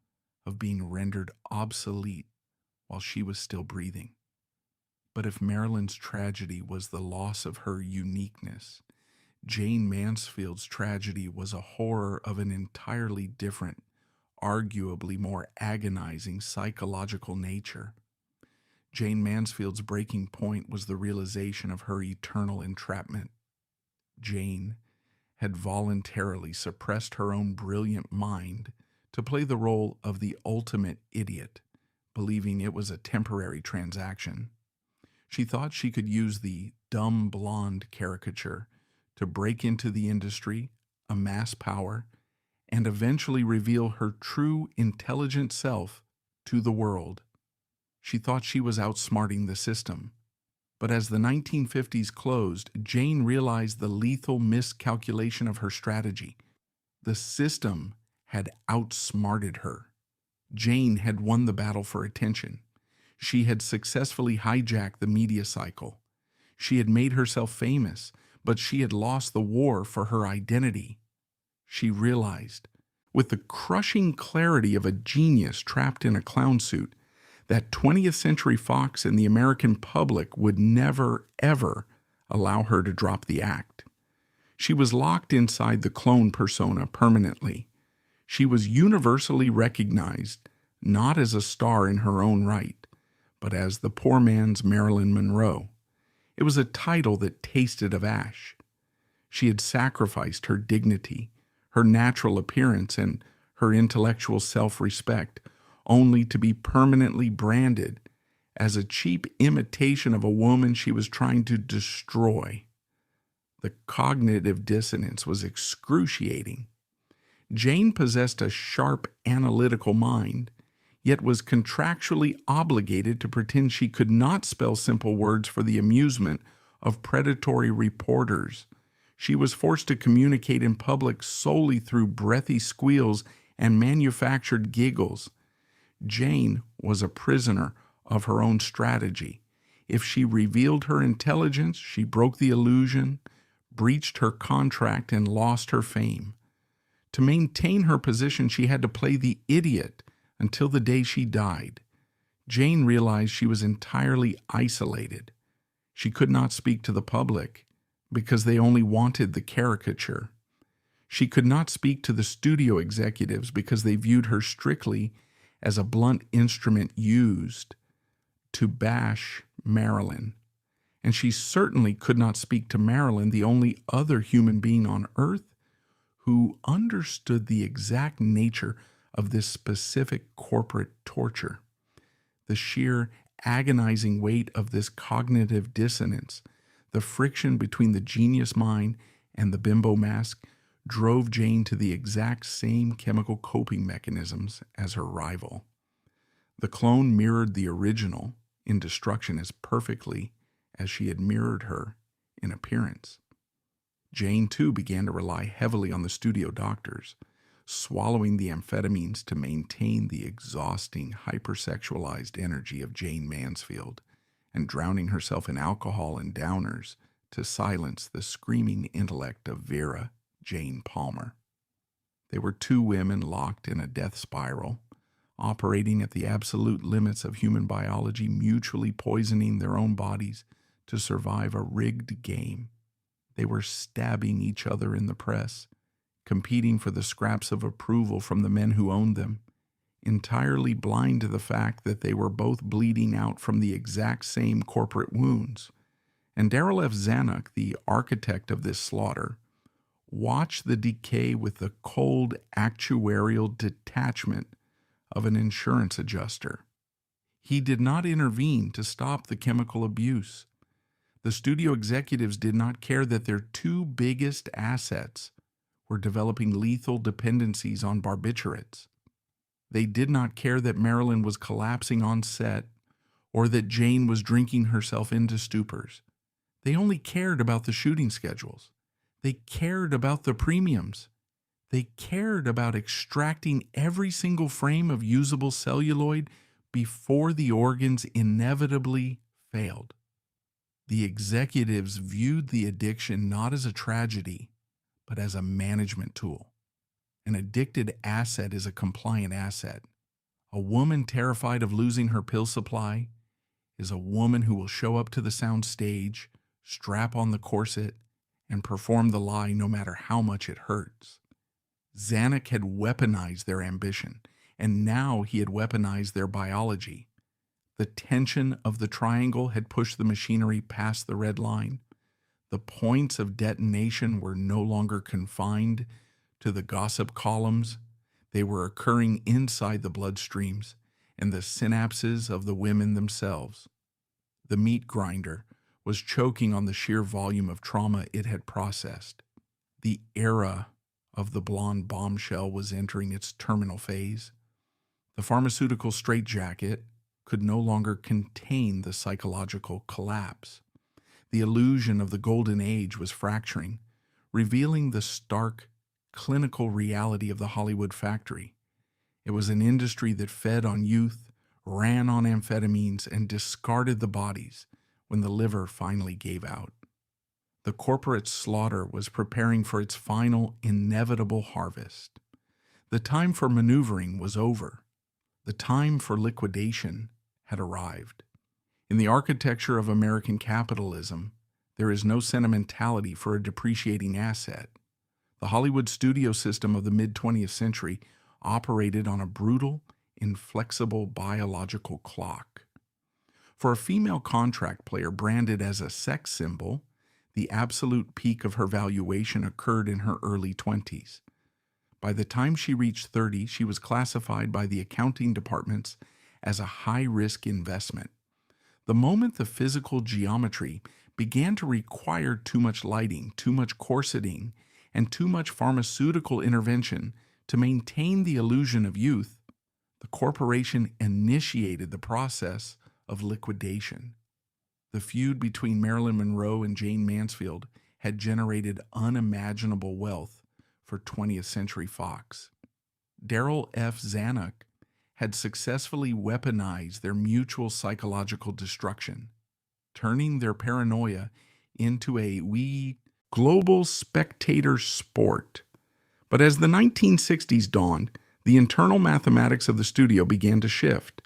of being rendered obsolete while she was still breathing. But if Marilyn's tragedy was the loss of her uniqueness, Jayne Mansfield's tragedy was a horror of an entirely different, arguably more agonizing psychological nature. Jayne Mansfield's breaking point was the realization of her eternal entrapment. Jayne had voluntarily suppressed her own brilliant mind to play the role of the ultimate idiot, believing it was a temporary transaction. She thought she could use the dumb blonde caricature to break into the industry, amass power, and eventually reveal her true intelligent self to the world. She thought she was outsmarting the system. But as the 1950s closed, Jayne realized the lethal miscalculation of her strategy. The system had outsmarted her. Jayne had won the battle for attention. She had successfully hijacked the media cycle. She had made herself famous, but she had lost the war for her identity. She realized, with the crushing clarity of a genius trapped in a clown suit, that 20th Century Fox and the American public would never, ever allow her to drop the act. She was locked inside the clone persona permanently. She was universally recognized, not as a star in her own right, but as the poor man's Marilyn Monroe. It was a title that tasted of ash. She had sacrificed her dignity, her natural appearance, and her intellectual self-respect, only to be permanently branded as a cheap imitation of a woman she was trying to destroy. The cognitive dissonance was excruciating. Jayne possessed a sharp, analytical mind, yet was contractually obligated to pretend she could not spell simple words for the amusement of predatory reporters. She was forced to communicate in public solely through breathy squeals and manufactured giggles. Jayne was a prisoner of her own strategy. If she revealed her intelligence, she broke the illusion, breached her contract, and lost her fame. To maintain her position, she had to play the idiot until the day she died. Jayne realized she was entirely isolated. She could not speak to the public because they only wanted the caricature. She could not speak to the studio executives because they viewed her strictly as a blunt instrument used to bash Marilyn. And she certainly could not speak to Marilyn, the only other human being on Earth who understood the exact nature of this specific corporate torture. The sheer agonizing weight of this cognitive dissonance, the friction between the genius mind and the bimbo mask, drove Jayne to the exact same chemical coping mechanisms as her rival. The clone mirrored the original in destruction as perfectly as she had mirrored her in appearance. Jayne, too, began to rely heavily on the studio doctors, swallowing the amphetamines to maintain the exhausting, hypersexualized energy of Jayne Mansfield, and drowning herself in alcohol and downers to silence the screaming intellect of Vera Jayne Palmer. They were two women locked in a death spiral, operating at the absolute limits of human biology, mutually poisoning their own bodies to survive a rigged game. They were stabbing each other in the press, competing for the scraps of approval from the men who owned them, entirely blind to the fact that they were both bleeding out from the exact same corporate wounds. And Darrell F. Zanuck, the architect of this slaughter, watched the decay with the cold actuarial detachment of an insurance adjuster. He did not intervene to stop the chemical abuse. The studio executives did not care that their two biggest assets were developing lethal dependencies on barbiturates. They did not care that Marilyn was collapsing on set or that Jayne was drinking herself into stupors. They only cared about the shooting schedules. They cared about the premiums. They cared about extracting every single frame of usable celluloid before the organs inevitably failed. The executives viewed the addiction not as a tragedy, but as a management tool. An addicted asset is a compliant asset. A woman terrified of losing her pill supply is a woman who will show up to the sound stage, strap on the corset, and perform the lie no matter how much it hurts. Zanuck had weaponized their ambition, and now he had weaponized their biology. The tension of the triangle had pushed the machinery past the red line. The points of detonation were no longer confined to the gossip columns. They were occurring inside the bloodstreams and the synapses of the women themselves. The meat grinder was choking on the sheer volume of trauma it had processed. The era of the blonde bombshell was entering its terminal phase. The pharmaceutical straitjacket could no longer contain the psychological collapse. The illusion of the golden age was fracturing, revealing the stark, clinical reality of the Hollywood factory. It was an industry that fed on youth, ran on amphetamines, and discarded the bodies when the liver finally gave out. The corporate slaughter was preparing for its final, inevitable harvest. The time for maneuvering was over. The time for liquidation had arrived. In the architecture of American capitalism, there is no sentimentality for a depreciating asset. The Hollywood studio system of the mid-20th century operated on a brutal, inflexible biological clock. For a female contract player branded as a sex symbol, the absolute peak of her valuation occurred in her early 20s. By the time she reached 30, she was classified by the accounting departments as a high-risk investment. The moment the physical geometry began to require too much lighting, too much corseting, and too much pharmaceutical intervention to maintain the illusion of youth, the corporation initiated the process of liquidation. The feud between Marilyn Monroe and Jayne Mansfield had generated unimaginable wealth for 20th Century Fox. Darrell F. Zanuck had successfully weaponized their mutual psychological destruction. turning their paranoia into a global spectator sport. But as the 1960s dawned, the internal mathematics of the studio began to shift.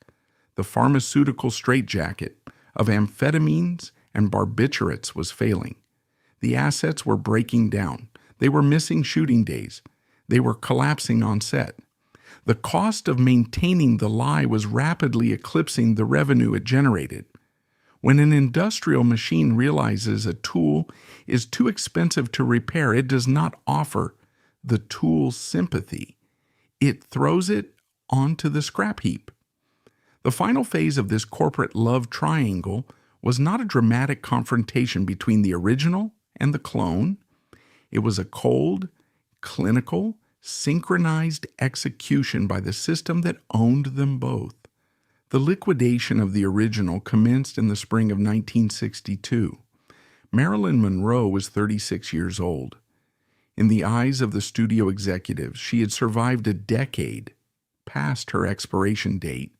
The pharmaceutical straitjacket of amphetamines and barbiturates was failing. The assets were breaking down. They were missing shooting days. They were collapsing on set. The cost of maintaining the lie was rapidly eclipsing the revenue it generated. When an industrial machine realizes a tool is too expensive to repair, it does not offer the tool's sympathy. It throws it onto the scrap heap. The final phase of this corporate love triangle was not a dramatic confrontation between the original and the clone. It was a cold, clinical, synchronized execution by the system that owned them both. The liquidation of the original commenced in the spring of 1962. Marilyn Monroe was 36 years old. In the eyes of the studio executives, she had survived a decade past her expiration date.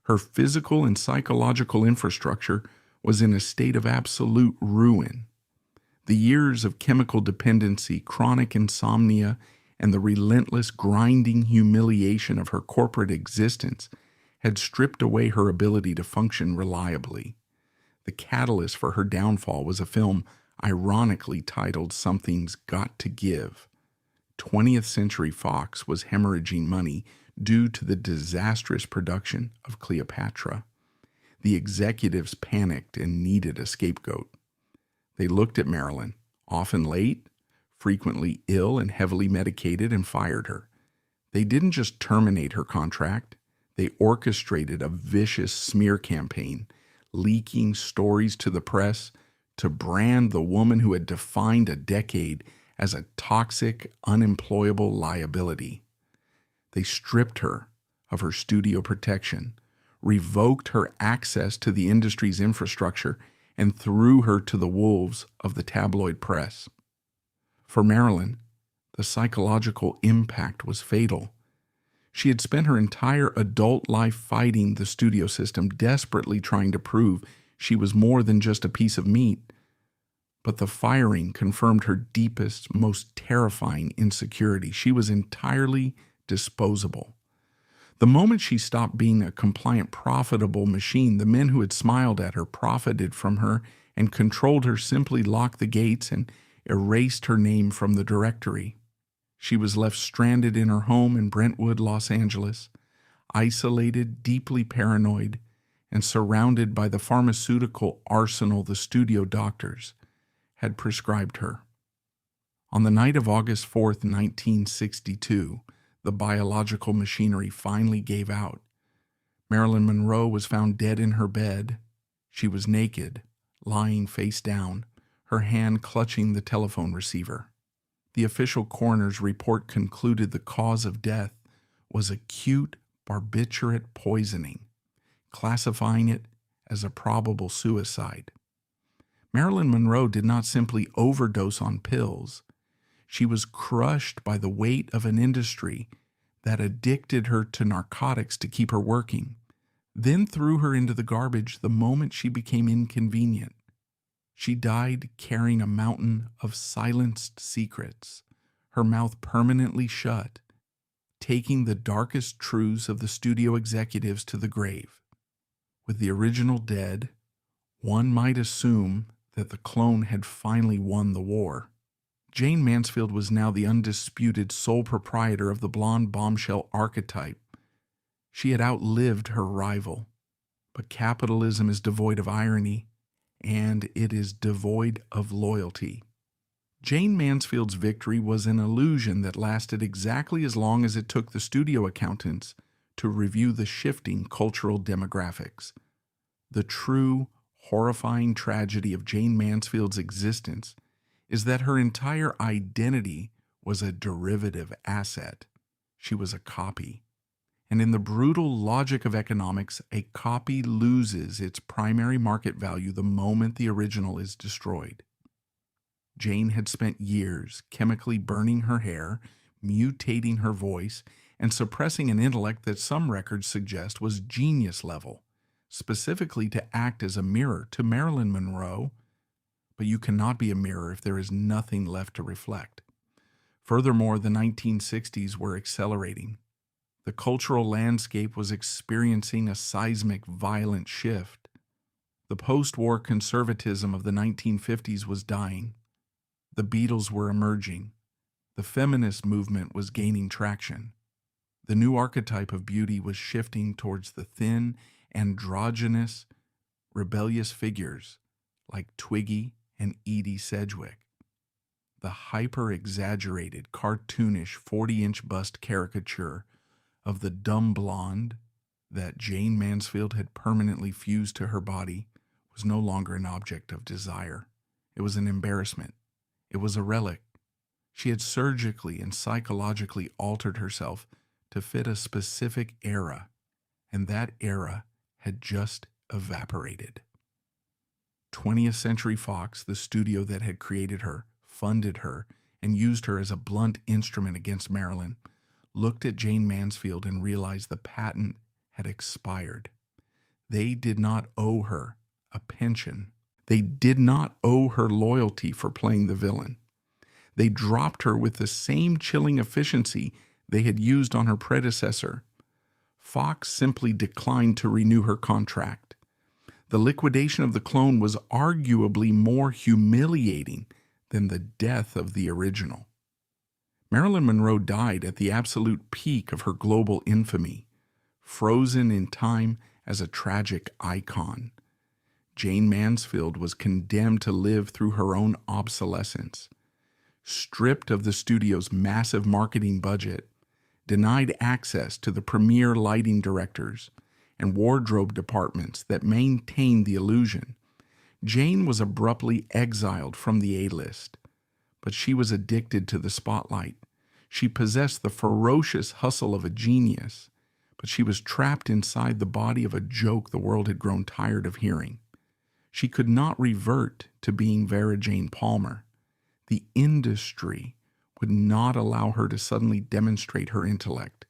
Her physical and psychological infrastructure was in a state of absolute ruin. The years of chemical dependency, chronic insomnia, and the relentless grinding humiliation of her corporate existence had stripped away her ability to function reliably. The catalyst for her downfall was a film ironically titled Something's Got to Give. 20th Century Fox was hemorrhaging money due to the disastrous production of Cleopatra. The executives panicked and needed a scapegoat. They looked at Marilyn, often late, frequently ill and heavily medicated, and fired her. They didn't just terminate her contract. They orchestrated a vicious smear campaign, leaking stories to the press to brand the woman who had defined a decade as a toxic, unemployable liability. They stripped her of her studio protection, revoked her access to the industry's infrastructure, and threw her to the wolves of the tabloid press. For Marilyn, the psychological impact was fatal. She had spent her entire adult life fighting the studio system, desperately trying to prove she was more than just a piece of meat. But the firing confirmed her deepest, most terrifying insecurity. She was entirely disposable. The moment she stopped being a compliant, profitable machine, the men who had smiled at her, profited from her, and controlled her simply locked the gates and erased her name from the directory. She was left stranded in her home in Brentwood, Los Angeles, isolated, deeply paranoid, and surrounded by the pharmaceutical arsenal the studio doctors had prescribed her. On the night of August 4th, 1962, the biological machinery finally gave out. Marilyn Monroe was found dead in her bed. She was naked, lying face down, her hand clutching the telephone receiver. The official coroner's report concluded the cause of death was acute barbiturate poisoning, classifying it as a probable suicide. Marilyn Monroe did not simply overdose on pills. She was crushed by the weight of an industry that addicted her to narcotics to keep her working, then threw her into the garbage the moment she became inconvenient. She died carrying a mountain of silenced secrets, her mouth permanently shut, taking the darkest truths of the studio executives to the grave. With the original dead, one might assume that the clone had finally won the war. Jayne Mansfield was now the undisputed sole proprietor of the blonde bombshell archetype. She had outlived her rival. But capitalism is devoid of irony, and it is devoid of loyalty. Jayne Mansfield's victory was an illusion that lasted exactly as long as it took the studio accountants to review the shifting cultural demographics. The true, horrifying tragedy of Jayne Mansfield's existence is that her entire identity was a derivative asset. She was a copy. And in the brutal logic of economics, a copy loses its primary market value the moment the original is destroyed. Jayne had spent years chemically burning her hair, mutating her voice, and suppressing an intellect that some records suggest was genius level. specifically to act as a mirror to Marilyn Monroe, but you cannot be a mirror if there is nothing left to reflect. Furthermore, the 1960s were accelerating. The cultural landscape was experiencing a seismic, violent shift. The post-war conservatism of the 1950s was dying. The Beatles were emerging. The feminist movement was gaining traction. The new archetype of beauty was shifting towards the thin, androgynous, rebellious figures like Twiggy and Edie Sedgwick. The hyper-exaggerated, cartoonish 40-inch bust caricature of the dumb blonde that Jayne Mansfield had permanently fused to her body was no longer an object of desire. It was an embarrassment. It was a relic. She had surgically and psychologically altered herself to fit a specific era, and that era had just evaporated. 20th Century Fox, the studio that had created her, funded her, and used her as a blunt instrument against Marilyn, looked at Jayne Mansfield and realized the patent had expired. They did not owe her a pension. They did not owe her loyalty for playing the villain. They dropped her with the same chilling efficiency they had used on her predecessor. Fox simply declined to renew her contract. The liquidation of the clone was arguably more humiliating than the death of the original. Marilyn Monroe died at the absolute peak of her global infamy, frozen in time as a tragic icon. Jayne Mansfield was condemned to live through her own obsolescence. Stripped of the studio's massive marketing budget, denied access to the premier lighting directors and wardrobe departments that maintained the illusion, Jayne was abruptly exiled from the A-list. But she was addicted to the spotlight. She possessed the ferocious hustle of a genius, but she was trapped inside the body of a joke the world had grown tired of hearing. She could not revert to being Vera Jane Palmer. The industry would not allow her to suddenly demonstrate her intellect,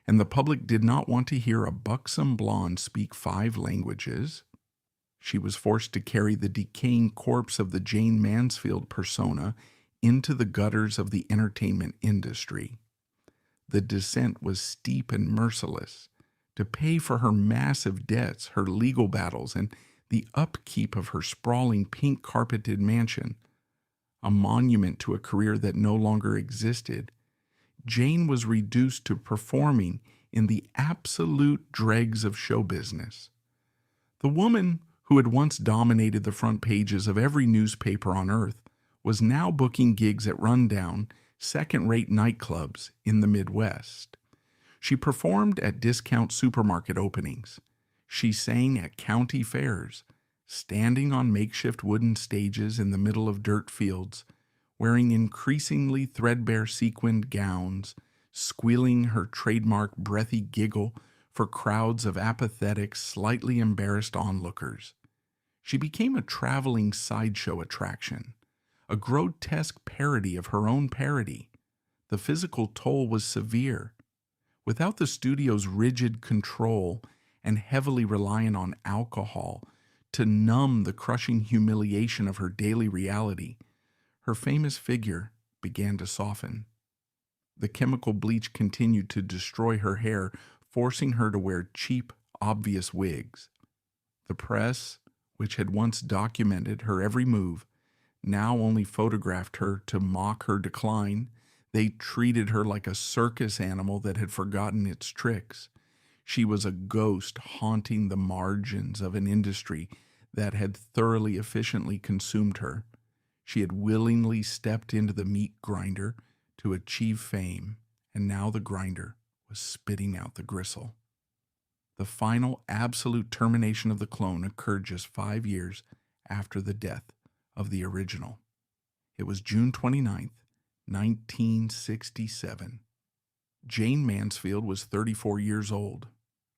and the public did not want to hear a buxom blonde speak 5 languages. She was forced to carry the decaying corpse of the Jayne Mansfield persona into the gutters of the entertainment industry. The descent was steep and merciless. To pay for her massive debts, her legal battles, and the upkeep of her sprawling pink-carpeted mansion, a monument to a career that no longer existed, Jayne was reduced to performing in the absolute dregs of show business. The woman who had once dominated the front pages of every newspaper on earth was now booking gigs at rundown, second-rate nightclubs in the Midwest. She performed at discount supermarket openings. She sang at county fairs, standing on makeshift wooden stages in the middle of dirt fields, wearing increasingly threadbare sequined gowns, squealing her trademark breathy giggle for crowds of apathetic, slightly embarrassed onlookers. She became a traveling sideshow attraction, a grotesque parody of her own parody. The physical toll was severe. Without the studio's rigid control and heavily reliant on alcohol to numb the crushing humiliation of her daily reality, her famous figure began to soften. The chemical bleach continued to destroy her hair, forcing her to wear cheap, obvious wigs. The press, which had once documented her every move, now only photographed her to mock her decline. They treated her like a circus animal that had forgotten its tricks. She was a ghost haunting the margins of an industry that had thoroughly efficiently consumed her. She had willingly stepped into the meat grinder to achieve fame, and now the grinder was spitting out the gristle. The final absolute termination of the clone occurred just 5 years after the death of the original. It was June 29th, 1967. Jayne Mansfield was 34 years old.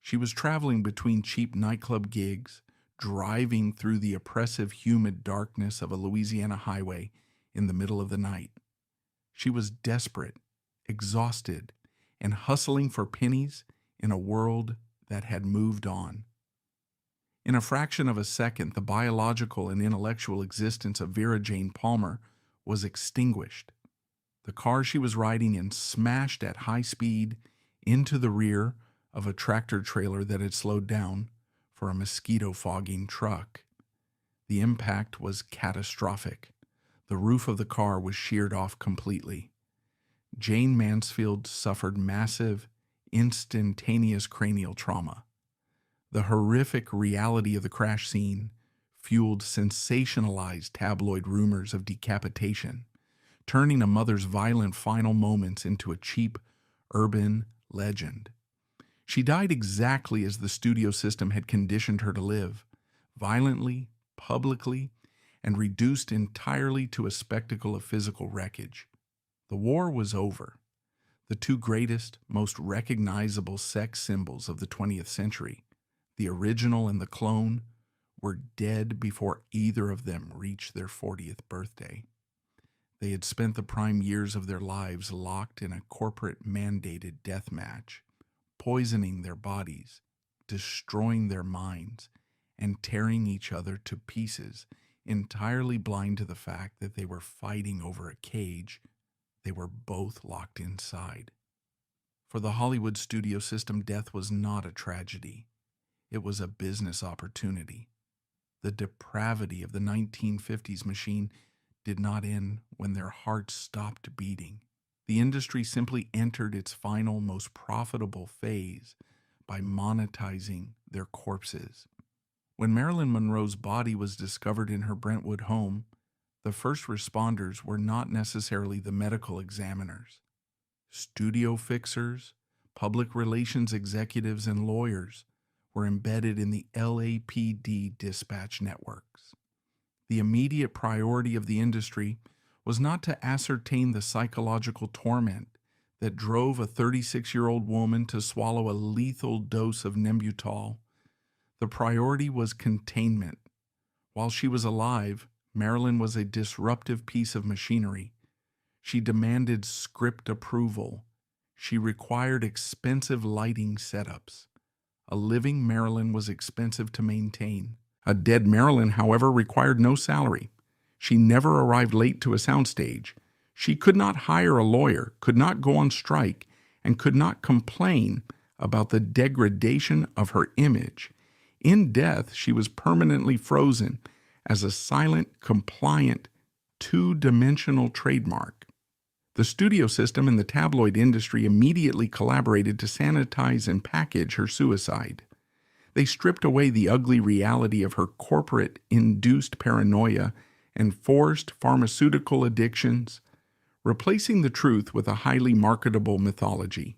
She was traveling between cheap nightclub gigs, driving through the oppressive, humid darkness of a Louisiana highway in the middle of the night. She was desperate, exhausted, and hustling for pennies in a world that had moved on. In a fraction of a second, the biological and intellectual existence of Vera Jayne Palmer was extinguished. The car she was riding in smashed at high speed into the rear of a tractor trailer that had slowed down for a mosquito fogging truck. The impact was catastrophic. The roof of the car was sheared off completely. Jayne Mansfield suffered massive, instantaneous cranial trauma. The horrific reality of the crash scene fueled sensationalized tabloid rumors of decapitation, turning a mother's violent final moments into a cheap, urban legend. She died exactly as the studio system had conditioned her to live, violently, publicly, and reduced entirely to a spectacle of physical wreckage. The war was over. The two greatest, most recognizable sex symbols of the 20th century, the original and the clone, were dead before either of them reached their 40th birthday. They had spent the prime years of their lives locked in a corporate-mandated death match, poisoning their bodies, destroying their minds, and tearing each other to pieces, entirely blind to the fact that they were fighting over a cage they were both locked inside. For the Hollywood studio system, death was not a tragedy. It was a business opportunity. The depravity of the 1950s machine did not end when their hearts stopped beating. The industry simply entered its final, most profitable phase by monetizing their corpses. When Marilyn Monroe's body was discovered in her Brentwood home, the first responders were not necessarily the medical examiners. Studio fixers, public relations executives, and lawyers were embedded in the LAPD dispatch networks. The immediate priority of the industry was not to ascertain the psychological torment that drove a 36-year-old woman to swallow a lethal dose of Nembutal. The priority was containment. While she was alive, Marilyn was a disruptive piece of machinery. She demanded script approval. She required expensive lighting setups. A living Marilyn was expensive to maintain. A dead Marilyn, however, required no salary. She never arrived late to a soundstage. She could not hire a lawyer, could not go on strike, and could not complain about the degradation of her image. In death, she was permanently frozen as a silent, compliant, two-dimensional trademark. The studio system and the tabloid industry immediately collaborated to sanitize and package her suicide. They stripped away the ugly reality of her corporate-induced paranoia and forced pharmaceutical addictions, replacing the truth with a highly marketable mythology.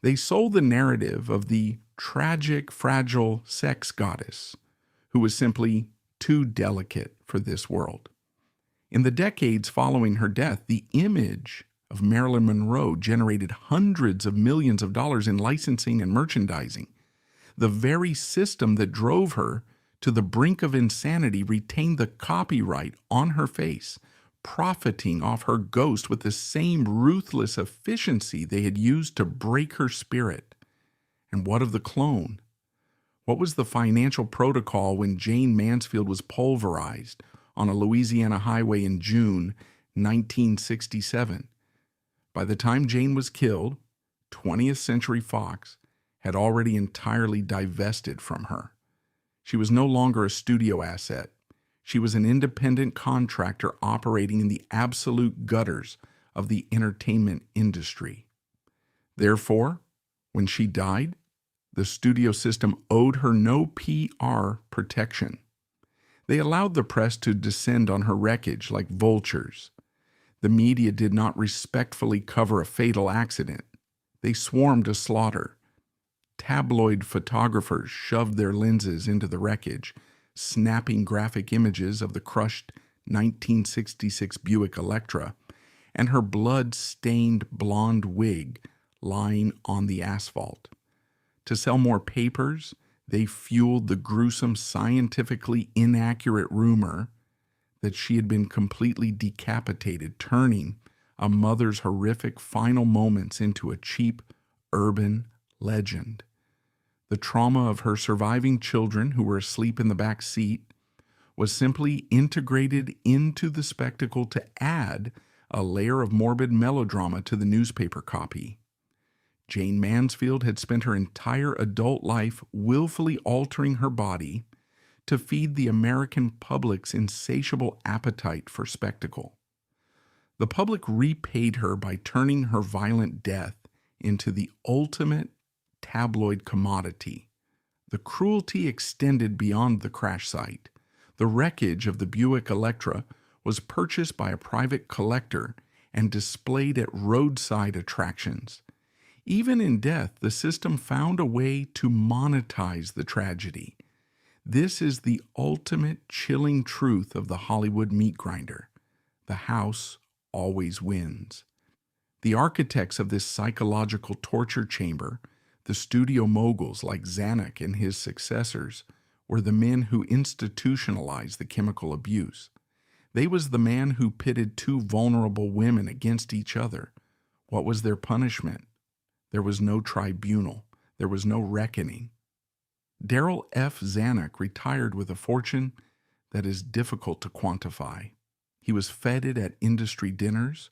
They sold the narrative of the tragic, fragile sex goddess who was simply too delicate for this world. In the decades following her death, the image of Marilyn Monroe generated hundreds of millions of dollars in licensing and merchandising. The very system that drove her to the brink of insanity retained the copyright on her face, profiting off her ghost with the same ruthless efficiency they had used to break her spirit. And what of the clone? What was the financial protocol when Jayne Mansfield was pulverized on a Louisiana highway in June 1967? By the time Jayne was killed, 20th Century Fox had already entirely divested from her. She was no longer a studio asset. She was an independent contractor operating in the absolute gutters of the entertainment industry. Therefore, when she died, the studio system owed her no PR protection. They allowed the press to descend on her wreckage like vultures. The media did not respectfully cover a fatal accident. They swarmed to slaughter. Tabloid photographers shoved their lenses into the wreckage, snapping graphic images of the crushed 1966 Buick Electra and her blood-stained blonde wig lying on the asphalt. To sell more papers, they fueled the gruesome, scientifically inaccurate rumor that she had been completely decapitated, turning a mother's horrific final moments into a cheap, urban legend. The trauma of her surviving children who were asleep in the back seat was simply integrated into the spectacle to add a layer of morbid melodrama to the newspaper copy. Jayne Mansfield had spent her entire adult life willfully altering her body to feed the American public's insatiable appetite for spectacle. The public repaid her by turning her violent death into the ultimate tabloid commodity. The cruelty extended beyond the crash site. The wreckage of the Buick Electra was purchased by a private collector and displayed at roadside attractions. Even in death, the system found a way to monetize the tragedy. This is the ultimate chilling truth of the Hollywood meat grinder. The house always wins. The architects of this psychological torture chamber, the studio moguls like Zanuck and his successors, were the men who institutionalized the chemical abuse. They was the man who pitted two vulnerable women against each other. What was their punishment? There was no tribunal. There was no reckoning. Darrell F. Zanuck retired with a fortune that is difficult to quantify. He was feted at industry dinners,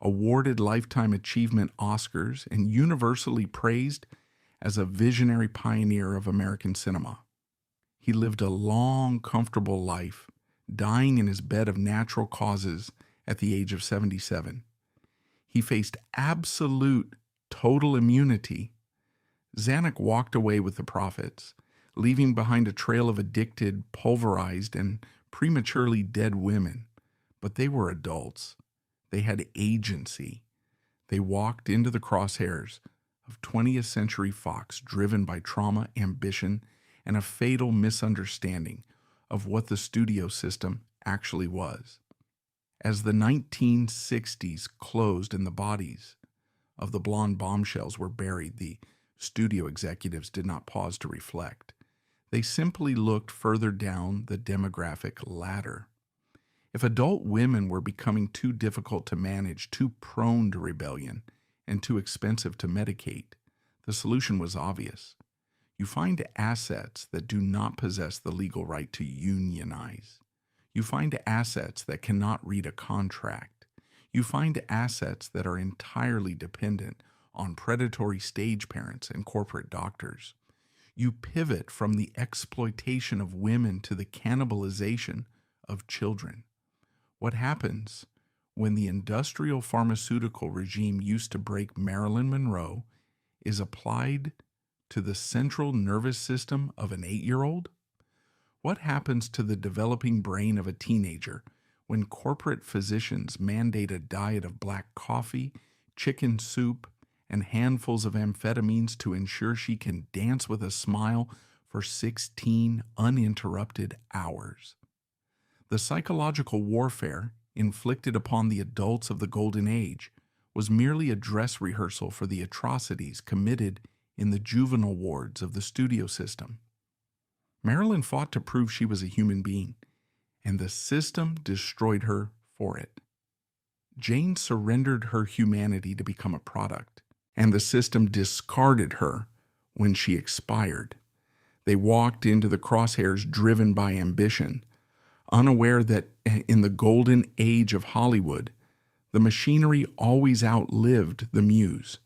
awarded Lifetime Achievement Oscars, and universally praised as a visionary pioneer of American cinema. He lived a long, comfortable life, dying in his bed of natural causes at the age of 77. He faced absolute, total immunity. Zanuck walked away with the profits, leaving behind a trail of addicted, pulverized, and prematurely dead women. But they were adults. They had agency. They walked into the crosshairs of 20th Century Fox, driven by trauma, ambition, and a fatal misunderstanding of what the studio system actually was. As the 1960s closed and the bodies of the blonde bombshells were buried, the studio executives did not pause to reflect. They simply looked further down the demographic ladder. If adult women were becoming too difficult to manage, too prone to rebellion, and too expensive to medicate, the solution was obvious. You find assets that do not possess the legal right to unionize. You find assets that cannot read a contract. You find assets that are entirely dependent on predatory stage parents and corporate doctors. You pivot from the exploitation of women to the cannibalization of children. What happens when the industrial pharmaceutical regime used to break Marilyn Monroe is applied to the central nervous system of an 8-year-old? What happens to the developing brain of a teenager when corporate physicians mandate a diet of black coffee, chicken soup, and handfuls of amphetamines to ensure she can dance with a smile for 16 uninterrupted hours? The psychological warfare inflicted upon the adults of the Golden Age was merely a dress rehearsal for the atrocities committed in the juvenile wards of the studio system. Marilyn fought to prove she was a human being, and the system destroyed her for it. Jayne surrendered her humanity to become a product, and the system discarded her when she expired. They walked into the crosshairs driven by ambition, unaware that in the golden age of Hollywood, the machinery always outlived the muse.